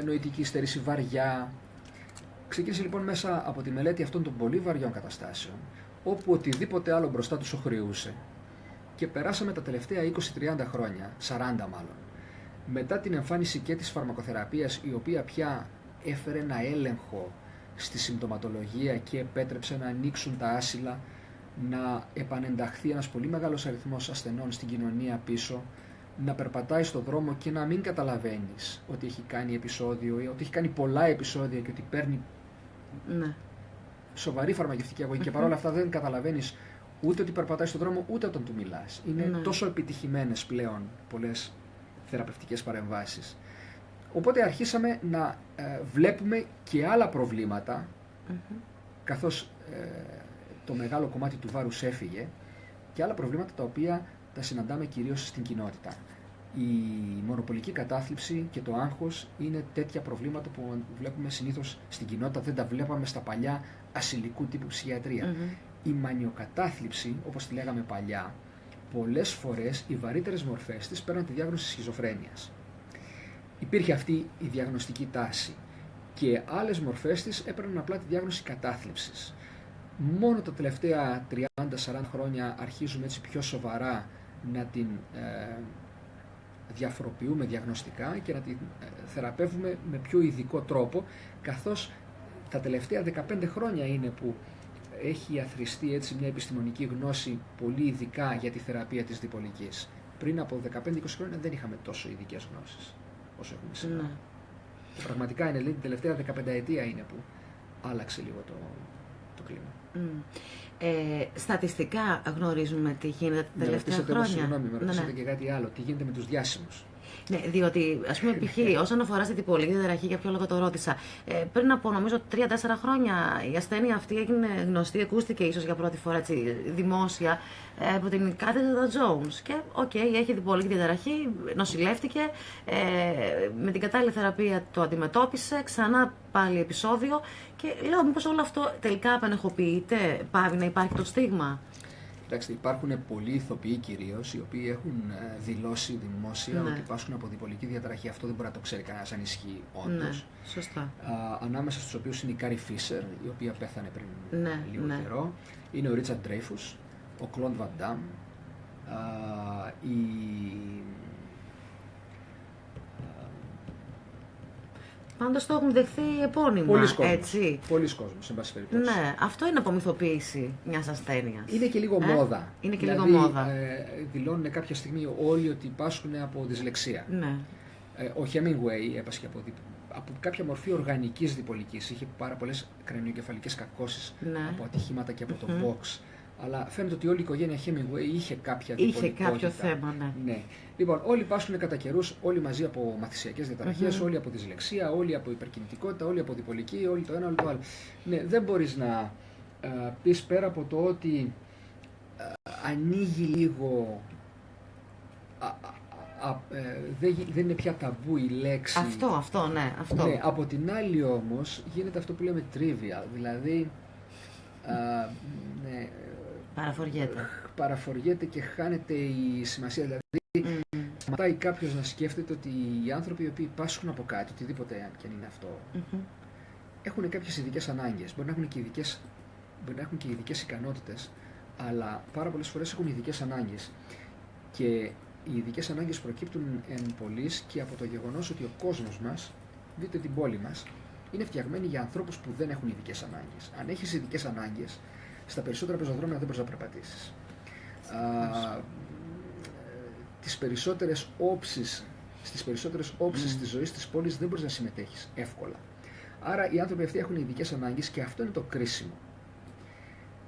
νοητική υστερήση, βαριά. Ξεκίνησε λοιπόν μέσα από τη μελέτη αυτών των πολύ βαριών καταστάσεων, όπου οτιδήποτε άλλο μπροστά τους οχρεούσε. Και περάσαμε τα τελευταία 20-30 χρόνια, 40 μάλλον, μετά την εμφάνιση και της φαρμακοθεραπείας, η οποία πια έφερε ένα έλεγχο στη συμπτωματολογία και επέτρεψε να ανοίξουν τα άσυλα, να επανενταχθεί ένας πολύ μεγάλος αριθμός ασθενών στην κοινωνία πίσω, να περπατάει στον δρόμο και να μην καταλαβαίνεις ότι έχει κάνει επεισόδιο ή ότι έχει κάνει πολλά επεισόδια και ότι παίρνει σοβαρή φαρμακευτική αγωγή και παρόλα αυτά δεν καταλαβαίνεις ούτε ότι περπατάει στον δρόμο ούτε όταν του μιλάς. Είναι τόσο επιτυχημένες πλέον πολλές θεραπευτικές παρεμβάσεις. Οπότε αρχίσαμε να βλέπουμε και άλλα προβλήματα, καθώς το μεγάλο κομμάτι του βάρους έφυγε, και άλλα προβλήματα τα οποία τα συναντάμε κυρίως στην κοινότητα. Η μονοπολική κατάθλιψη και το άγχος είναι τέτοια προβλήματα που βλέπουμε συνήθως στην κοινότητα, δεν τα βλέπαμε στα παλιά ασυλικού τύπου ψυχιατρία. Η μανιοκατάθλιψη, όπως τη λέγαμε παλιά, πολλές φορές οι βαρύτερες μορφές της παίρναν τη διάγνωση σχιζοφρένειας. Υπήρχε αυτή η διαγνωστική τάση και άλλες μορφές της έπαιρναν απλά τη διάγνωση κατάθλιψης. Μόνο τα τελευταία 30-40 χρόνια αρχίζουμε έτσι πιο σοβαρά να την διαφοροποιούμε διαγνωστικά και να τη θεραπεύουμε με πιο ειδικό τρόπο, καθώς τα τελευταία 15 χρόνια είναι που έχει αθροιστεί έτσι μια επιστημονική γνώση πολύ ειδικά για τη θεραπεία της διπολικής. Πριν από 15-20 χρόνια δεν είχαμε τόσο ειδικές γνώσεις όσο έχουμε σήμερα. Ναι. Πραγματικά είναι, την τελευταία 15 ετία είναι που άλλαξε λίγο το κλίμα. Στατιστικά γνωρίζουμε τι γίνεται τα τελευταία χρόνια. Συγγνώμη, με ρωτήσατε Ναι. και κάτι άλλο. Τι γίνεται με τους διάσημους. Ναι, διότι, ας πούμε, π.χ. όσον αφορά στη διπολική διαταραχή, για ποιο λόγο το ρώτησα, πριν από νομίζω 3-4 χρόνια η ασθένεια αυτή έγινε γνωστή, ακούστηκε ίσως για πρώτη φορά έτσι, δημόσια από την Κάθεδρα Jones. Και, έχει διπολική διαταραχή, νοσηλεύτηκε, με την κατάλληλη θεραπεία το αντιμετώπισε, ξανά πάλι επεισόδιο. Και λέω, μήπως όλο αυτό τελικά απενεχοποιείται, πάβει να υπάρχει το στίγμα. Κοιτάξτε, υπάρχουν πολλοί ηθοποιοί κυρίως, οι οποίοι έχουν δηλώσει δημόσια Ναι. ότι πάσχουν από διπολική διαταραχή. Αυτό δεν μπορεί να το ξέρει κανένας αν ισχύει όντως. Ναι, σωστά. Ανάμεσα στους οποίους είναι η Κάρι Φίσερ, η οποία πέθανε πριν λίγο ναι. καιρό. Είναι ο Ρίτσαρντ Ντρέιφους, ο Κλοντ Βαντάμ, Πάντως το έχουν δεχθεί επώνυμα, έτσι. Πολλοί κόσμος, εν πάση περιπτώσει. Ναι, αυτό είναι απομυθοποίηση μιας ασθένειας. Είναι και λίγο μόδα. Είναι και δηλαδή, λίγο μόδα. Δηλώνουν κάποια στιγμή όλοι ότι πάσχουν από δυσλεξία. Ναι. Ο Hemingway έπασχε από κάποια μορφή οργανικής διπολικής. Είχε πάρα πολλές κρανιοκεφαλικές κακώσεις από ατυχήματα και από το box. Αλλά φαίνεται ότι όλη η οικογένεια Hemingway είχε κάποια διπολικότητα. Είχε κάποιο θέμα, ναι. Λοιπόν, όλοι πάσχουν κατά καιρούς, όλοι μαζί από μαθησιακές διαταραχές, όλοι από δυσλεξία, όλοι από υπερκινητικότητα, όλοι από διπολική, όλοι το ένα, όλοι το άλλο. Ναι, δεν μπορείς να πεις πέρα από το ότι ανοίγει λίγο. Δεν είναι πια ταμπού η λέξη. Αυτό, ναι. Αυτό. Ναι, από την άλλη όμως γίνεται αυτό που λέμε trivial, δηλαδή ναι, παραφοριέται και χάνεται η σημασία. Δηλαδή, σταματάει κάποιος να σκέφτεται ότι οι άνθρωποι οι οποίοι πάσχουν από κάτι, οτιδήποτε και αν είναι αυτό, έχουν κάποιες ειδικές ανάγκες. Μπορεί να έχουν και ειδικές ικανότητες, αλλά πάρα πολλές φορές έχουν ειδικές ανάγκες. Και οι ειδικές ανάγκες προκύπτουν εν πολλοίς και από το γεγονός ότι ο κόσμος μας, δείτε την πόλη μας, είναι φτιαγμένη για ανθρώπους που δεν έχουν ειδικές ανάγκες. Αν έχεις ειδικές ανάγκες, στα περισσότερα πεζοδρόμια δεν μπορείς να περπατήσεις. Στις περισσότερες όψεις της ζωής της πόλης δεν μπορείς να συμμετέχεις εύκολα. Άρα οι άνθρωποι αυτοί έχουν ειδικές ανάγκες και αυτό είναι το κρίσιμο.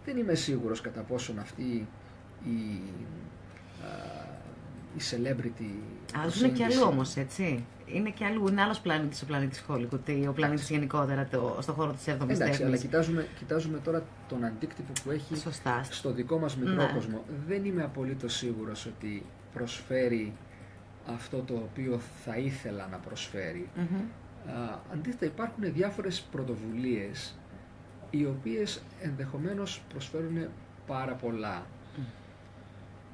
Δεν είμαι σίγουρος κατά πόσον αυτή η celebrity. Είναι και αλλού όμως, έτσι. Είναι και αλλού. Είναι άλλος πλανήτης ο πλανήτης Hollywood, ο πλανήτης γενικότερα στον χώρο της 7ης τέχνης. Εντάξει, αλλά κοιτάζουμε τώρα τον αντίκτυπο που έχει στο δικό μας μικρό κόσμο. Δεν είμαι απολύτως σίγουρος ότι προσφέρει αυτό το οποίο θα ήθελα να προσφέρει. Αντίθετα, υπάρχουν διάφορες πρωτοβουλίες οι οποίες ενδεχομένως προσφέρουν πάρα πολλά.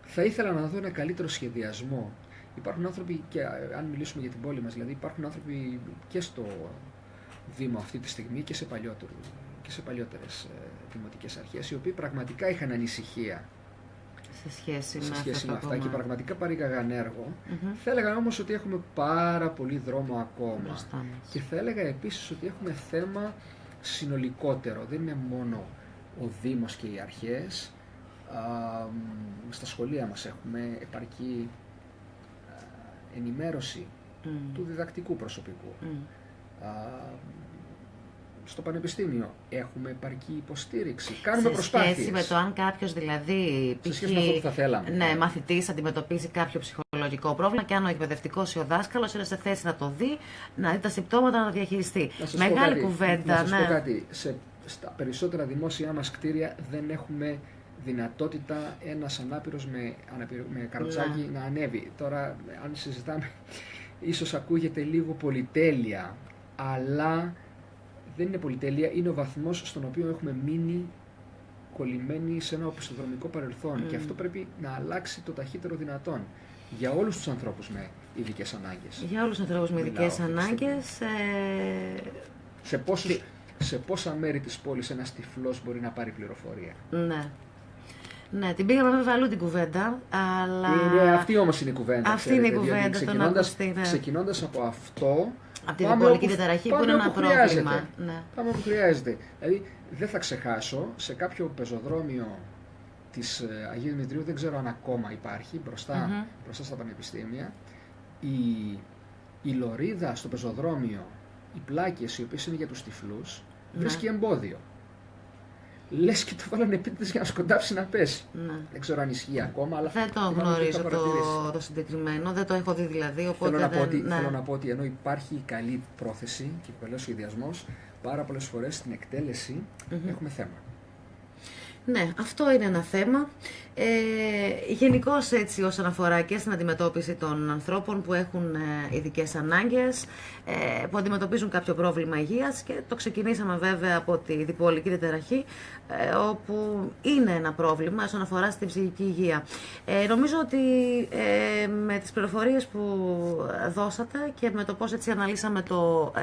Θα ήθελα να δω ένα καλύτερο σχεδιασμό. Υπάρχουν άνθρωποι, και αν μιλήσουμε για την πόλη μας, δηλαδή υπάρχουν άνθρωποι και στο Δήμο αυτή τη στιγμή και σε παλιότερες δημοτικές αρχές, οι οποίοι πραγματικά είχαν ανησυχία σε σχέση με αυτά και πραγματικά παρήγαγαν έργο. Θα έλεγα όμως ότι έχουμε πάρα πολύ δρόμο ακόμα. Και θα έλεγα επίσης ότι έχουμε θέμα συνολικότερο. Δεν είναι μόνο ο Δήμος και οι αρχές. Στα σχολεία μας έχουμε επαρκή ενημέρωση του διδακτικού προσωπικού. Στο πανεπιστήμιο έχουμε επαρκή υποστήριξη. Κάνουμε προσπάθειες. Σε σχέση με το αν κάποιος δηλαδή σε σχέση με αυτό που θα θέλαμε. Ναι, μαθητής αντιμετωπίζει κάποιο ψυχολογικό πρόβλημα και αν ο εκπαιδευτικός ή ο δάσκαλος είναι σε θέση να το δει, να δει τα συμπτώματα, να τα διαχειριστεί. Μεγάλη κουβέντα. Να σας πω κάτι. Στα περισσότερα δημόσια μας κτίρια δεν έχουμε δυνατότητα ένας ανάπηρος με καροτσάκι να ανέβει. Τώρα, αν συζητάμε, ίσως ακούγεται λίγο πολυτέλεια, αλλά δεν είναι πολυτέλεια, είναι ο βαθμός στον οποίο έχουμε μείνει κολλημένοι σε ένα οπισθοδρομικό παρελθόν και αυτό πρέπει να αλλάξει το ταχύτερο δυνατόν για όλους τους ανθρώπους με ειδικές ανάγκες. Για όλους τους ανθρώπους με ειδικές ανάγκες. Σε πόσα μέρη της πόλης ένας τυφλός μπορεί να πάρει πληροφορία. Ναι. Ναι, την πήγαμε βέβαια αλλού την κουβέντα, αλλά... Αυτή όμως είναι η κουβέντα. Αυτή είναι η κουβέντα, τον ακουστή, ναι. Ξεκινώντας από αυτό... Από τη διπολική διαταραχή που είναι ένα πρόβλημα. Ναι. Πάμε όπου χρειάζεται. Δηλαδή, δεν θα ξεχάσω, σε κάποιο πεζοδρόμιο της Αγίου Δημητρίου, δεν ξέρω αν ακόμα υπάρχει, μπροστά στα πανεπιστήμια, η λωρίδα στο πεζοδρόμιο, οι πλάκες οι οποίες είναι για τους τυφλούς, βρίσκει εμπόδιο. Λες και το βάλανε επίτηδες για να σκοντάψει να πέσει. Ναι. Δεν ξέρω αν ισχύει ακόμα, αλλά... Δεν το γνωρίζω το συγκεκριμένο, δεν το έχω δει δηλαδή, οπότε θέλω να πω ότι ενώ υπάρχει καλή πρόθεση και καλός σχεδιασμός, πάρα πολλές φορές στην εκτέλεση έχουμε θέμα. Ναι, αυτό είναι ένα θέμα. Γενικώς έτσι όσον αφορά και στην αντιμετώπιση των ανθρώπων που έχουν ειδικές ανάγκες, που αντιμετωπίζουν κάποιο πρόβλημα υγείας, και το ξεκινήσαμε βέβαια από τη διπολική διαταραχή, όπου είναι ένα πρόβλημα όσον αφορά στην ψυχική υγεία. Νομίζω ότι με τις πληροφορίες που δώσατε και με το πώς έτσι αναλύσαμε το